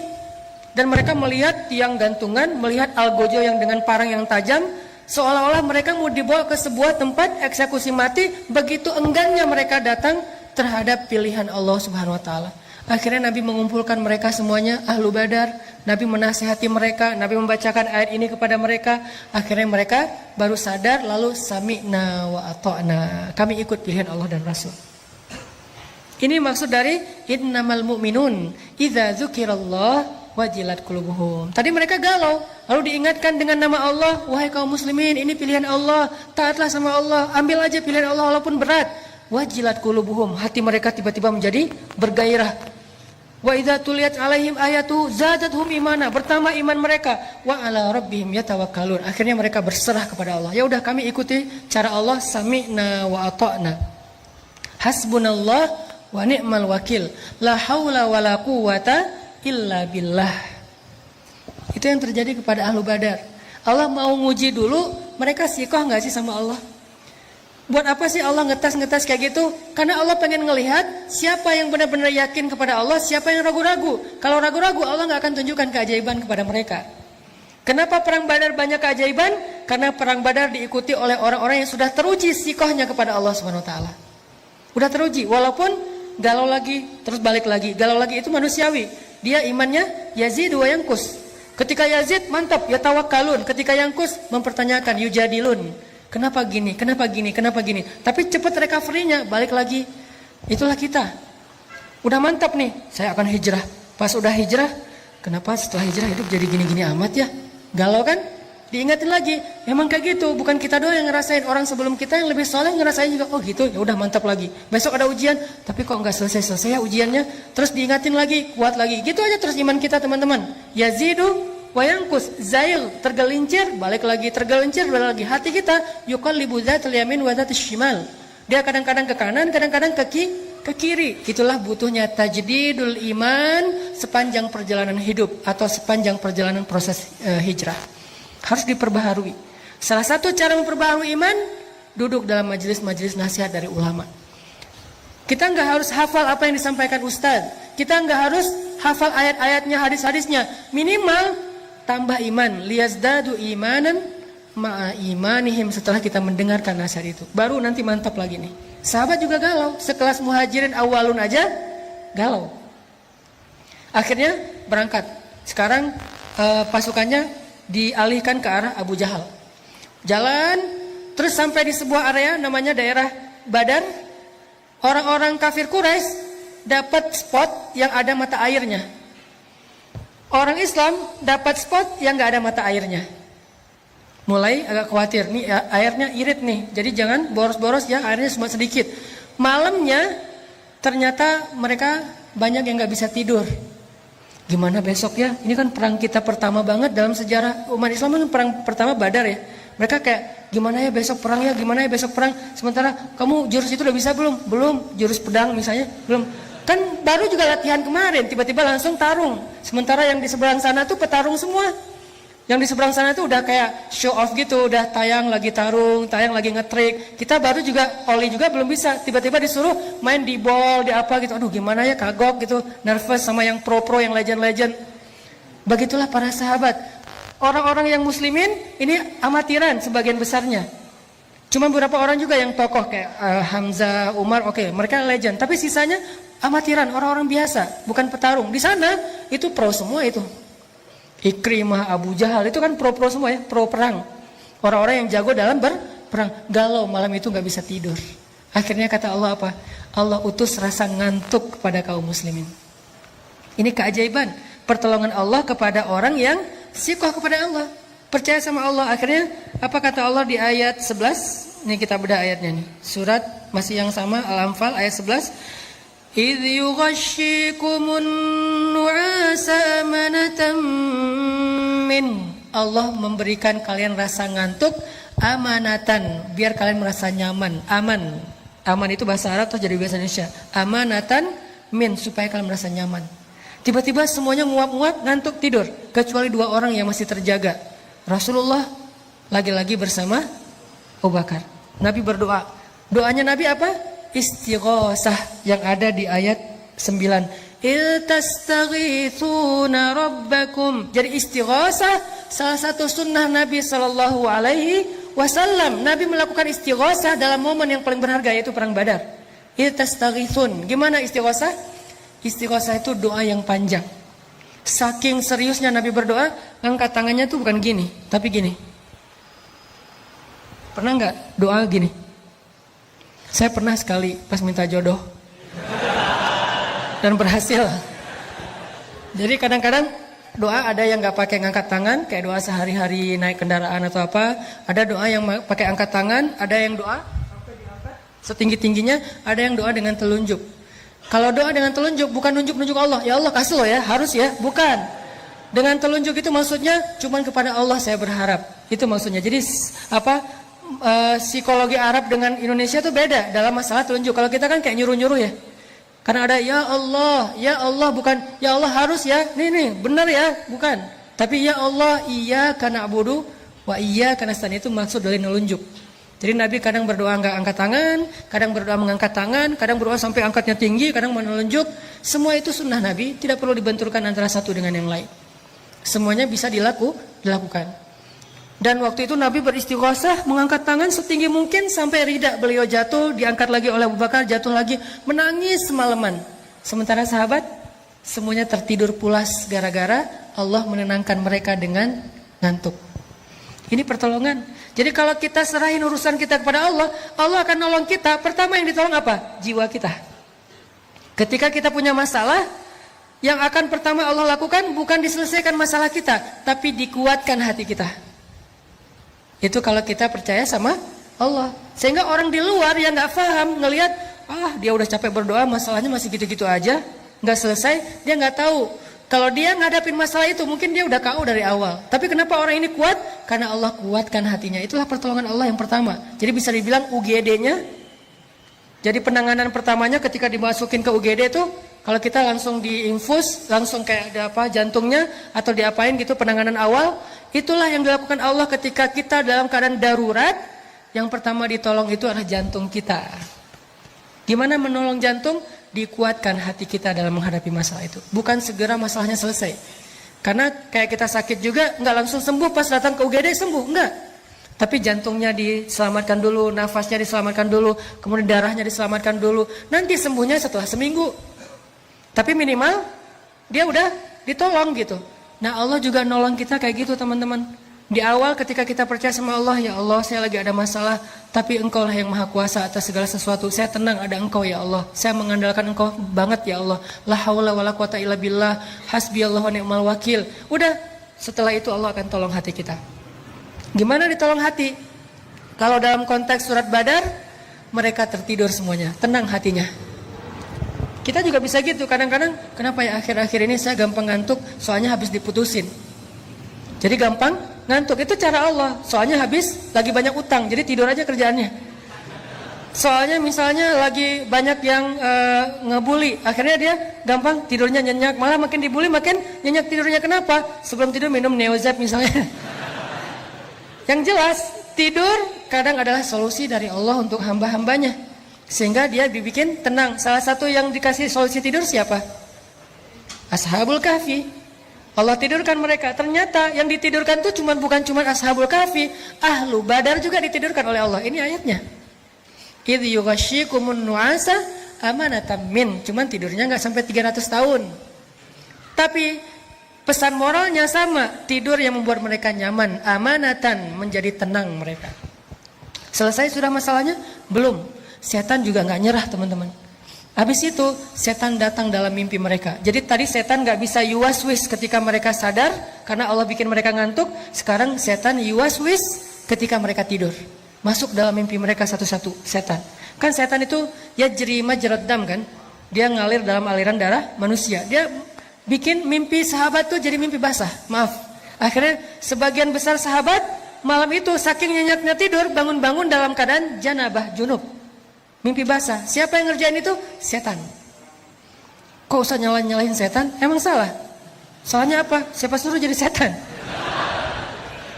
Dan mereka melihat tiang gantungan, melihat algojo yang dengan parang yang tajam, seolah-olah mereka mau dibawa ke sebuah tempat eksekusi mati. Begitu enggannya mereka datang terhadap pilihan Allah Subhanahu wa taala. Akhirnya Nabi mengumpulkan mereka semuanya, ahlu Badar. Nabi menasihati mereka, Nabi membacakan ayat ini kepada mereka. Akhirnya mereka baru sadar, lalu sami'na wa ata'na. Kami ikut pilihan Allah dan Rasul. Ini maksud dari innamal mu'minun idza dzukirallah wajilat qulubuhum. Tadi mereka galau, lalu diingatkan dengan nama Allah, wahai kaum muslimin, ini pilihan Allah, taatlah sama Allah, ambil aja pilihan Allah walaupun berat. Wajilat qulubuhum, hati mereka tiba-tiba menjadi bergairah. Wa idza tuliyat alaihim ayatu zadatuhum imana, bertambah iman mereka. Wa ala rabbihim yatawakkalun, akhirnya mereka berserah kepada Allah. Ya udah kami ikuti cara Allah, sami'na wa ata'na. Hasbunallah wa ni'mal wakil. La haula wa la quwata illa billah. Itu yang terjadi kepada ahlu Badar. Allah mau nguji dulu, mereka sikoh gak sih sama Allah? Buat apa sih Allah ngetes-ngetes kayak gitu? Karena Allah pengen ngelihat siapa yang benar-benar yakin kepada Allah, siapa yang ragu-ragu. Kalau ragu-ragu Allah gak akan tunjukkan keajaiban kepada mereka. Kenapa perang Badar banyak keajaiban? Karena perang Badar diikuti oleh orang-orang yang sudah teruji sikohnya kepada Allah SWT. Udah teruji, walaupun galau lagi, terus balik lagi. Galau lagi itu manusiawi. Dia imannya Yazid wa yankus. Ketika Yazid mantap, ya tawakkalun. Ketika yankus mempertanyakan, yujadilun. Kenapa gini, kenapa gini, kenapa gini. Tapi cepat recovery-nya, balik lagi. Itulah kita. Udah mantap nih, saya akan hijrah. Pas udah hijrah, kenapa setelah hijrah hidup jadi gini-gini amat ya? Galau kan? Diingatin lagi, memang kayak gitu. Bukan kita doang yang ngerasain, orang sebelum kita yang lebih soleh ngerasain juga. Oh gitu, ya udah mantap lagi. Besok ada ujian, tapi kok nggak selesai-selesai ya ujiannya. Terus diingatin lagi, kuat lagi. Gitu aja terus iman kita teman-teman. Yazidu wayangkus, zail, tergelincir, balik lagi, tergelincir, balik lagi. Hati kita yuqallibu dzatal yamin wa dzatal shimal. Dia kadang-kadang ke kanan, kadang-kadang ke kiri. Itulah butuhnya tajdidul iman sepanjang perjalanan hidup atau sepanjang perjalanan proses hijrah. Harus diperbaharui. Salah satu cara memperbaharui iman, duduk dalam majelis-majelis nasihat dari ulama. Kita nggak harus hafal apa yang disampaikan ustadz. Kita nggak harus hafal ayat-ayatnya, hadis-hadisnya. Minimal tambah iman, liyazdadu imanan ma'a imanihim. Setelah kita mendengarkan nasihat itu, baru nanti mantap lagi nih. Sahabat juga galau, sekelas muhajirin awalun aja galau. Akhirnya berangkat. Sekarang pasukannya dialihkan ke arah Abu Jahal. Jalan terus sampai di sebuah area namanya daerah Badar. Orang-orang kafir Quraisy dapat spot yang ada mata airnya. Orang Islam dapat spot yang gak ada mata airnya. Mulai agak khawatir, nih airnya irit nih, jadi jangan boros-boros ya, airnya cuma sedikit. Malamnya ternyata mereka banyak yang gak bisa tidur. Gimana besok ya? Ini kan perang kita pertama banget dalam sejarah umat Islam, kan perang pertama Badar ya. Mereka kayak gimana ya besok perang ya, gimana ya besok perang. Sementara kamu jurus itu udah bisa belum? Belum. Jurus pedang misalnya belum. Kan baru juga latihan kemarin, tiba-tiba langsung tarung. Sementara yang di seberang sana tuh petarung semua. Yang di seberang sana tuh udah kayak show off gitu, udah tayang lagi tarung, tayang lagi ngetrik. Kita baru juga oli juga belum bisa. Tiba-tiba disuruh main di ball, di apa gitu. Aduh gimana ya, kagok gitu, nervous sama yang pro-pro, yang legend-legend. Begitulah para sahabat. Orang-orang yang muslimin ini amatiran sebagian besarnya. Cuma beberapa orang juga yang tokoh kayak Hamzah, Umar, oke, mereka legend. Tapi sisanya amatiran, orang-orang biasa, bukan petarung. Di sana itu pro semua itu. Ikrimah, Abu Jahal itu kan pro-pro semua ya, pro perang. Orang-orang yang jago dalam berperang. Galau malam itu gak bisa tidur. Akhirnya kata Allah apa? Allah utus rasa ngantuk kepada kaum muslimin. Ini keajaiban pertolongan Allah kepada orang yang sikoh kepada Allah, percaya sama Allah. Akhirnya apa kata Allah di ayat 11? Ini kita bedah ayatnya nih. Surat masih yang sama, Al-Anfal ayat 11. Idh yughashshikumun nu'asa amanatan min. Allah memberikan kalian rasa ngantuk amanatan, biar kalian merasa nyaman, aman. Aman itu bahasa Arab terus jadi bahasa Indonesia. Amanatan min, supaya kalian merasa nyaman. Tiba-tiba semuanya nguap-nguap, ngantuk, tidur, kecuali 2 orang yang masih terjaga. Rasulullah lagi-lagi bersama Abu Bakar. Nabi berdoa. Doanya Nabi apa? Istighosah yang ada di ayat 9. Iltastaghithuna rabbakum. Jadi istighosah salah satu sunnah Nabi sallallahu alaihi wasallam. Nabi melakukan istighosah dalam momen yang paling berharga, yaitu perang Badar. Iltastaghithun. Gimana istighosah? Istighosah itu doa yang panjang. Saking seriusnya Nabi berdoa, angkat tangannya tuh bukan gini, tapi gini. Pernah nggak doa gini? Saya pernah sekali pas minta jodoh dan berhasil. Jadi kadang-kadang doa ada yang nggak pakai ngangkat tangan, kayak doa sehari-hari naik kendaraan atau apa. Ada doa yang pakai angkat tangan, ada yang doa sampai diangkat setinggi-tingginya, ada yang doa dengan telunjuk. Kalau doa dengan telunjuk bukan nunjuk-nunjuk Allah, ya Allah kasih loh ya, harus ya, bukan. Dengan telunjuk itu maksudnya cuman kepada Allah saya berharap. Itu maksudnya. Jadi apa? Psikologi Arab dengan Indonesia tuh beda dalam masalah telunjuk. Kalau kita kan kayak nyuruh-nyuruh ya. Karena ada ya Allah bukan ya Allah harus ya. Nih benar ya, bukan. Tapi ya Allah iyyaka na'budu wa iyyaka nasta'in, itu maksud dari nelunjuk. Jadi Nabi kadang berdoa enggak angkat tangan, kadang berdoa mengangkat tangan, kadang berdoa sampai angkatnya tinggi, kadang menelunjuk. Semua itu sunnah Nabi, tidak perlu dibenturkan antara satu dengan yang lain. Semuanya bisa dilakukan. Dan waktu itu Nabi beristighosah, mengangkat tangan setinggi mungkin sampai rida beliau jatuh, diangkat lagi oleh Abu Bakar, jatuh lagi, menangis semalaman. Sementara sahabat semuanya tertidur pulas gara-gara Allah menenangkan mereka dengan ngantuk. Ini pertolongan. Jadi kalau kita serahin urusan kita kepada Allah, Allah akan nolong kita. Pertama yang ditolong apa? Jiwa kita. Ketika kita punya masalah, yang akan pertama Allah lakukan bukan diselesaikan masalah kita, tapi dikuatkan hati kita. Itu kalau kita percaya sama Allah. Sehingga orang di luar yang gak paham, ngelihat, dia udah capek berdoa, masalahnya masih gitu-gitu aja, gak selesai, dia gak tahu. Kalau dia ngadapin masalah itu, mungkin dia udah KO dari awal. Tapi kenapa orang ini kuat? Karena Allah kuatkan hatinya. Itulah pertolongan Allah yang pertama. Jadi bisa dibilang UGD-nya. Jadi penanganan pertamanya ketika dimasukin ke UGD itu, kalau kita langsung diinfus, langsung kayak ada apa jantungnya, atau diapain gitu penanganan awal, itulah yang dilakukan Allah ketika kita dalam keadaan darurat. Yang pertama ditolong itu adalah jantung kita. Gimana menolong jantung? Dikuatkan hati kita dalam menghadapi masalah itu. Bukan segera masalahnya selesai. Karena kayak kita sakit juga, nggak langsung sembuh pas datang ke UGD sembuh, enggak. Tapi jantungnya diselamatkan dulu, nafasnya diselamatkan dulu, kemudian darahnya diselamatkan dulu. Nanti sembuhnya setelah seminggu. Tapi minimal dia udah ditolong gitu. Nah Allah juga nolong kita kayak gitu teman-teman. Di awal ketika kita percaya sama Allah, ya Allah saya lagi ada masalah, tapi Engkau lah yang maha kuasa atas segala sesuatu. Saya tenang ada Engkau ya Allah. Saya mengandalkan Engkau banget ya Allah. La haula wala quwata illa billah. Hasbiyallahu wa ni'mal wakil. Udah, setelah itu Allah akan tolong hati kita. Gimana ditolong hati? Kalau dalam konteks surat Badar, mereka tertidur semuanya, tenang hatinya. Kita juga bisa gitu, kadang-kadang kenapa ya akhir-akhir ini saya gampang ngantuk, soalnya habis diputusin. Jadi gampang ngantuk, itu cara Allah. Soalnya habis lagi banyak utang, jadi tidur aja kerjaannya. Soalnya misalnya lagi banyak yang ngebully, akhirnya dia gampang tidurnya nyenyak. Malah makin dibully makin nyenyak tidurnya. Kenapa? Sebelum tidur minum Neozep misalnya. Yang jelas tidur kadang adalah solusi dari Allah untuk hamba-hambanya, sehingga dia dibikin tenang. Salah satu yang dikasih solusi tidur siapa? Ashabul Kahfi. Allah tidurkan mereka. Ternyata yang ditidurkan itu bukan cuma Ashabul Kahfi, Ahlu Badar juga ditidurkan oleh Allah. Ini ayatnya. Idh yughashshikumun nu'asa amanatan min. Cuman tidurnya nggak sampai 300 tahun. Tapi pesan moralnya sama. Tidur yang membuat mereka nyaman. Amanatan, menjadi tenang mereka. Selesai sudah masalahnya? Belum. Setan juga nggak nyerah teman-teman. Habis itu setan datang dalam mimpi mereka. Jadi tadi setan gak bisa yuwaswis ketika mereka sadar karena Allah bikin mereka ngantuk. Sekarang setan yuwaswis ketika mereka tidur. Masuk dalam mimpi mereka satu-satu setan. Kan setan itu ya jerima jerodam kan. Dia ngalir dalam aliran darah manusia. Dia bikin mimpi sahabat tuh jadi mimpi basah. Maaf. Akhirnya sebagian besar sahabat malam itu saking nyenyaknya tidur bangun-bangun dalam keadaan janabah junub. Mimpi basah. Siapa yang ngerjain itu? Setan. Kok usah nyalahin setan? Emang salah? Salahnya apa? Siapa suruh jadi setan?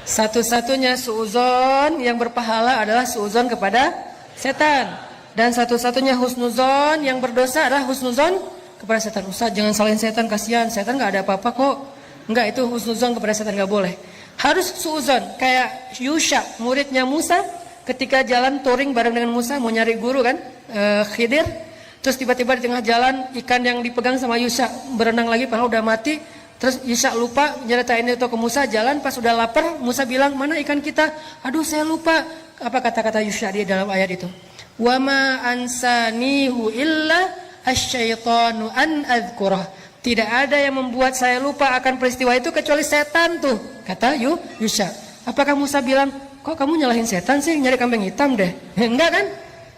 Satu-satunya suuzon yang berpahala adalah suuzon kepada setan. Dan satu-satunya husnuzon yang berdosa adalah husnuzon kepada setan. Ustaz jangan salahin setan, kasihan. Setan gak ada apa-apa kok. Enggak, itu husnuzon kepada setan gak boleh. Harus suuzon. Kayak Yusha, muridnya Musa. Ketika jalan touring bareng dengan Musa mau nyari guru kan, Khidir, terus tiba-tiba di tengah jalan ikan yang dipegang sama Yusha berenang lagi padahal udah mati. Terus Yusha lupa nyeritain itu ke Musa, jalan pas udah lapar Musa bilang mana ikan kita? Aduh saya lupa. Apa kata-kata Yusha di dalam ayat itu? Wa ma ansanihu illa asyaitanu an adzkurah. Tidak ada yang membuat saya lupa akan peristiwa itu kecuali setan tuh, kata Yusha. Apakah Musa bilang kok kamu nyalahin setan sih, nyari kambing hitam deh? Enggak kan?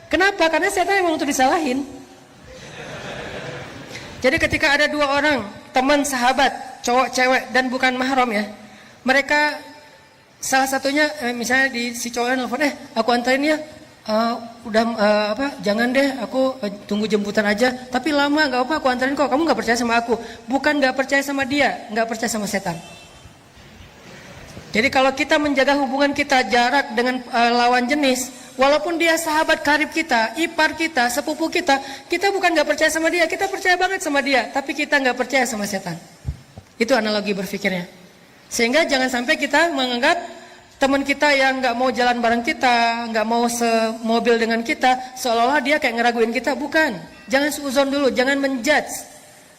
Kenapa? Karena setan emang untuk disalahin. Jadi ketika ada dua orang, teman sahabat, cowok cewek dan bukan mahram ya. Mereka salah satunya misalnya si cowoknya nelfon, aku anterin ya. Jangan deh, aku tunggu jemputan aja. Tapi lama enggak apa, aku anterin kok. Kamu enggak percaya sama aku. Bukan enggak percaya sama dia, enggak percaya sama setan. Jadi kalau kita menjaga hubungan kita jarak dengan lawan jenis, walaupun dia sahabat karib kita, ipar kita, sepupu kita bukan nggak percaya sama dia, kita percaya banget sama dia, tapi kita nggak percaya sama setan. Itu analogi berpikirnya. Sehingga jangan sampai kita menganggap teman kita yang nggak mau jalan bareng kita, nggak mau semobil dengan kita, seolah-olah dia kayak ngeraguin kita. Bukan. Jangan suuzon dulu, jangan menjudge.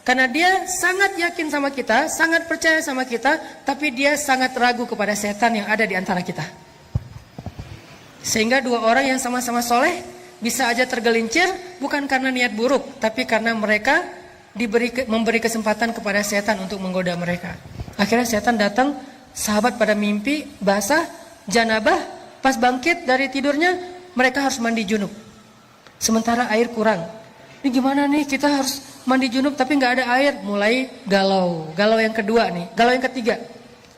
Karena dia sangat yakin sama kita, sangat percaya sama kita, tapi dia sangat ragu kepada setan yang ada di antara kita. Sehingga dua orang yang sama-sama soleh bisa aja tergelincir bukan karena niat buruk, tapi karena mereka memberi kesempatan kepada setan untuk menggoda mereka. Akhirnya setan datang, sahabat pada mimpi basah, janabah, pas bangkit dari tidurnya mereka harus mandi junub. Sementara air kurang. Ini gimana nih, kita harus mandi junub tapi nggak ada air. Mulai galau yang kedua nih, galau yang ketiga.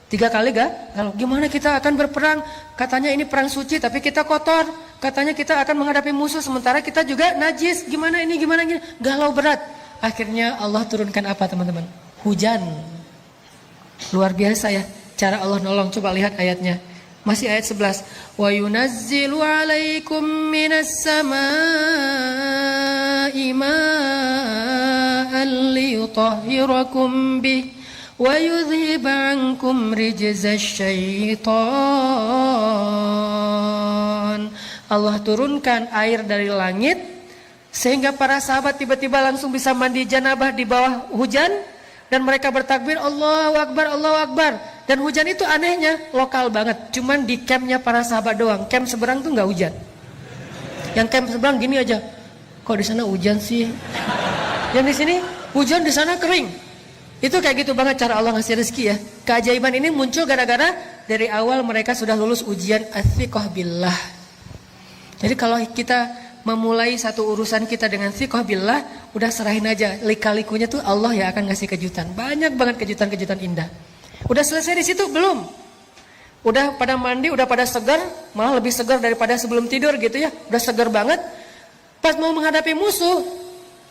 3 kali galau. Gimana kita akan berperang? Katanya ini perang suci tapi kita kotor. Katanya kita akan menghadapi musuh sementara kita juga najis. Gimana ini, gimana gini? Galau berat. Akhirnya Allah turunkan apa teman-teman? Hujan. Luar biasa ya cara Allah nolong. Coba lihat ayatnya. Masih ayat 11. Wa yunazzilu 'alaikum minas samaa'i ma'an liyutahhirakum bih wa yudhhiba 'ankum rijzasy syaitan. Allah turunkan air dari langit sehingga para sahabat tiba-tiba langsung bisa mandi janabah di bawah hujan dan mereka bertakbir Allahu Akbar, Allahu Akbar. Dan hujan itu anehnya lokal banget, cuman di campnya para sahabat doang. Camp seberang tuh nggak hujan. Yang camp seberang gini aja, kok di sana hujan sih? Yang di sini hujan, di sana kering. Itu kayak gitu banget cara Allah ngasih rezeki ya. Keajaiban ini muncul gara-gara dari awal mereka sudah lulus ujian ats-tsiqah billah. Jadi kalau kita memulai satu urusan kita dengan tsiqah billah, udah serahin aja. Lika-likunya tuh Allah ya akan ngasih kejutan. Banyak banget kejutan-kejutan indah. Udah selesai di situ belum? Udah pada mandi, udah pada segar, malah lebih segar daripada sebelum tidur gitu ya. Udah segar banget. Pas mau menghadapi musuh,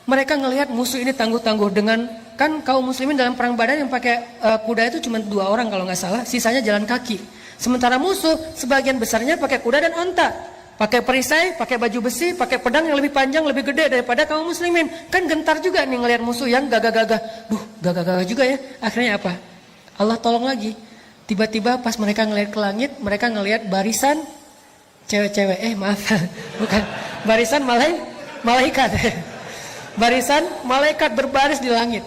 mereka ngelihat musuh ini tangguh-tangguh dengan kan kaum muslimin dalam perang Badar yang pakai kuda itu cuma 2 orang kalau nggak salah, sisanya jalan kaki. Sementara musuh sebagian besarnya pakai kuda dan onta, pakai perisai, pakai baju besi, pakai pedang yang lebih panjang, lebih gede daripada kaum muslimin. Kan gentar juga nih ngelihat musuh yang gagah-gagah. Gagah-gagah juga ya. Akhirnya apa? Allah tolong lagi. Tiba-tiba pas mereka ngelihat ke langit, mereka ngelihat barisan cewek-cewek. Maaf, bukan barisan malaikat. Barisan malaikat berbaris di langit.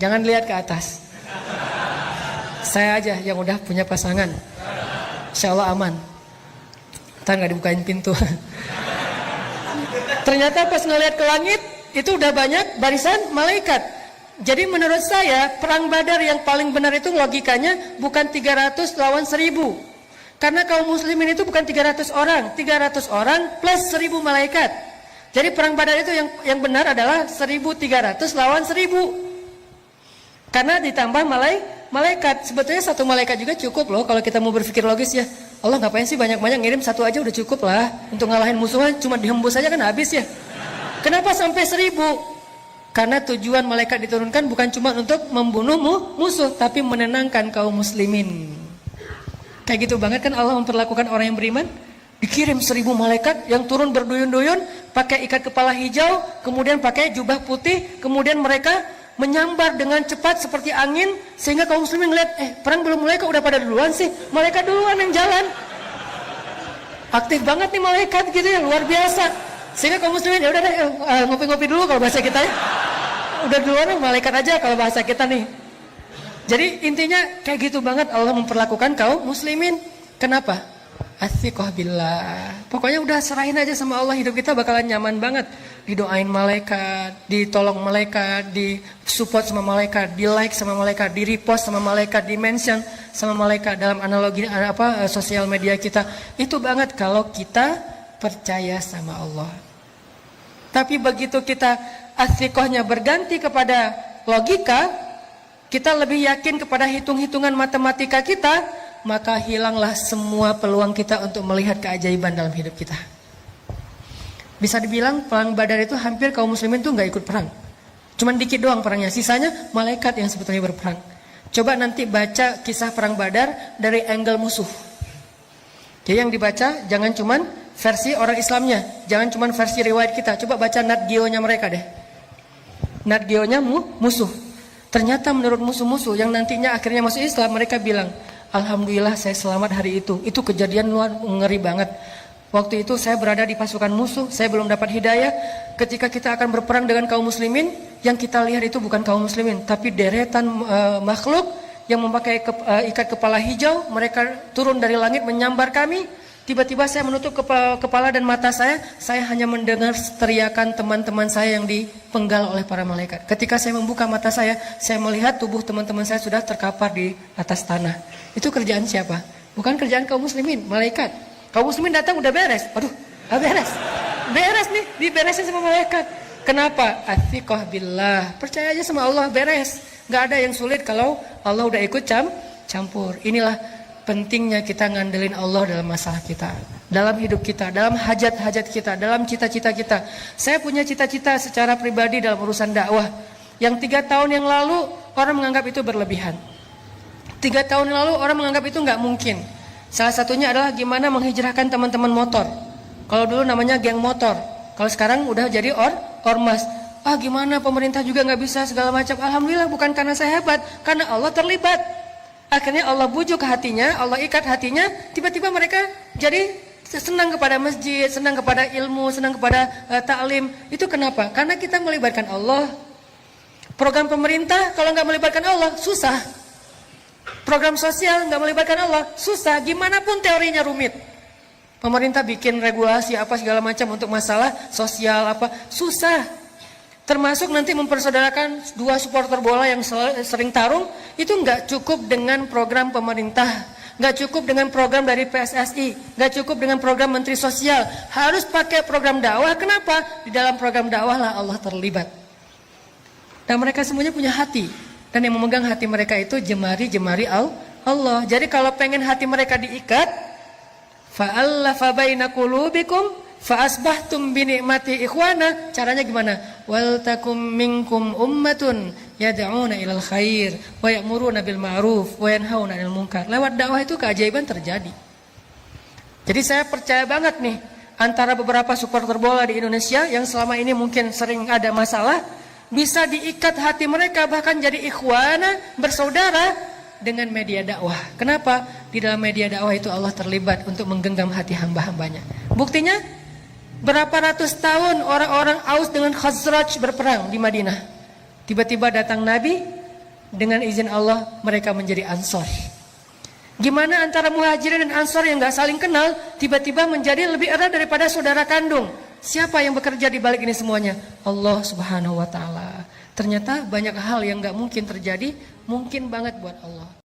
Jangan lihat ke atas. Saya aja yang udah punya pasangan. Insya Allah aman. Ntar gak dibukain pintu. Ternyata pas ngelihat ke langit, itu udah banyak barisan malaikat. Jadi menurut saya perang Badar yang paling benar itu logikanya bukan 300 lawan 1000. Karena kaum muslimin itu bukan 300 orang, 300 orang plus 1000 malaikat. Jadi perang Badar itu yang benar adalah 1300 lawan 1000. Karena ditambah malaikat. Sebetulnya satu malaikat juga cukup loh kalau kita mau berpikir logis ya. Allah ngapain sih banyak-banyak, ngirim satu aja udah cukup lah. Untuk ngalahin musuhan cuma dihembus aja kan habis ya. Kenapa sampai 1000? Karena tujuan malaikat diturunkan bukan cuma untuk membunuh musuh, tapi menenangkan kaum muslimin. Kayak gitu banget kan Allah memperlakukan orang yang beriman. Dikirim 1000 malaikat yang turun berduyun-duyun, pakai ikat kepala hijau, kemudian pakai jubah putih, kemudian mereka menyambar dengan cepat seperti angin, sehingga kaum muslimin ngeliat, perang belum mulai kok udah pada duluan sih, malaikat duluan yang jalan. Aktif banget nih malaikat gitu ya, luar biasa. Sehingga kaum muslimin ya udah deh ngopi-ngopi dulu kalau bahasa kita ya. Udah duluan nih malaikat aja kalau bahasa kita nih. Jadi intinya kayak gitu banget Allah memperlakukan kaum muslimin. Kenapa? Athiqah billah. Pokoknya udah serahin aja sama Allah, hidup kita bakalan nyaman banget. Didoain malaikat, ditolong malaikat, disupport sama malaikat, di like sama malaikat, di repost sama malaikat, di mention sama malaikat dalam analogi sosial media kita. Itu banget kalau kita percaya sama Allah. Tapi begitu kita athiqahnya berganti kepada logika, kita lebih yakin kepada hitung-hitungan matematika kita, maka hilanglah semua peluang kita untuk melihat keajaiban dalam hidup kita. Bisa dibilang perang Badar itu hampir kaum muslimin tuh nggak ikut perang. Cuman dikit doang perangnya, sisanya malaikat yang sebetulnya berperang. Coba nanti baca kisah perang Badar dari angle musuh. Jadi yang dibaca jangan cuman versi orang Islamnya, jangan cuman versi riwayat kita. Coba baca Nat Geo-nya mereka deh. Nat Geo-nya musuh. Ternyata menurut musuh-musuh yang nantinya akhirnya masuk Islam, mereka bilang, alhamdulillah saya selamat hari itu. Itu kejadian luar ngeri banget. Waktu itu saya berada di pasukan musuh, saya belum dapat hidayah. Ketika kita akan berperang dengan kaum muslimin, yang kita lihat itu bukan kaum muslimin, tapi deretan makhluk yang memakai ikat kepala hijau. Mereka turun dari langit menyambar kami. Tiba-tiba saya menutup kepala dan mata saya hanya mendengar teriakan teman-teman saya yang dipenggal oleh para malaikat. Ketika saya membuka mata saya melihat tubuh teman-teman saya sudah terkapar di atas tanah. Itu kerjaan siapa? Bukan kerjaan kaum muslimin, malaikat. Kaum muslimin datang udah beres. Aduh, beres. Beres nih, diberesin sama malaikat. Kenapa? Athiqah billah. Percaya aja sama Allah, beres. Gak ada yang sulit kalau Allah udah ikut campur. Inilah pentingnya kita ngandelin Allah dalam masalah kita, dalam hidup kita, dalam hajat-hajat kita, dalam cita-cita kita. Saya punya cita-cita secara pribadi dalam urusan dakwah, yang 3 tahun yang lalu orang menganggap itu berlebihan. 3 tahun yang lalu orang menganggap itu nggak mungkin. Salah satunya adalah gimana menghijrahkan teman-teman motor. Kalau dulu namanya geng motor, kalau sekarang udah jadi ormas. Gimana pemerintah juga nggak bisa segala macam. Alhamdulillah bukan karena saya hebat, karena Allah terlibat. Akhirnya Allah bujuk hatinya, Allah ikat hatinya, tiba-tiba mereka jadi senang kepada masjid, senang kepada ilmu, senang kepada ta'lim. Itu kenapa? Karena kita melibatkan Allah. Program pemerintah kalau nggak melibatkan Allah, susah. Program sosial nggak melibatkan Allah, susah. Gimana pun teorinya rumit. Pemerintah bikin regulasi apa segala macam untuk masalah sosial apa, susah. Termasuk nanti mempersaudarakan 2 supporter bola yang sering tarung, itu nggak cukup dengan program pemerintah, nggak cukup dengan program dari PSSI, nggak cukup dengan program Menteri Sosial, harus pakai program dakwah. Kenapa? Di dalam program dakwah lah Allah terlibat. Dan mereka semuanya punya hati, dan yang memegang hati mereka itu jemari-jemari Allah. Jadi kalau pengen hati mereka diikat, fa'allafa baina qulubikum fa'asbahtum binikmati ikhwana. Caranya gimana? Wal takum minkum ummatun yad'una ilal khair wa ya'muruna bil ma'ruf wa yanhauna 'anil munkar. Lewat dakwah itu keajaiban terjadi. Jadi saya percaya banget nih, antara beberapa supporter bola di Indonesia yang selama ini mungkin sering ada masalah, bisa diikat hati mereka bahkan jadi ikhwana, bersaudara dengan media dakwah. Kenapa? Di dalam media dakwah itu Allah terlibat untuk menggenggam hati hamba-hambanya. Buktinya berapa ratus tahun orang-orang Aus dengan Khazraj berperang di Madinah. Tiba-tiba datang Nabi, dengan izin Allah mereka menjadi Ansor. Gimana antara Muhajirin dan Ansor yang gak saling kenal, tiba-tiba menjadi lebih erat daripada saudara kandung. Siapa yang bekerja di balik ini semuanya? Allah Subhanahu wa taala. Ternyata banyak hal yang nggak mungkin terjadi, mungkin banget buat Allah.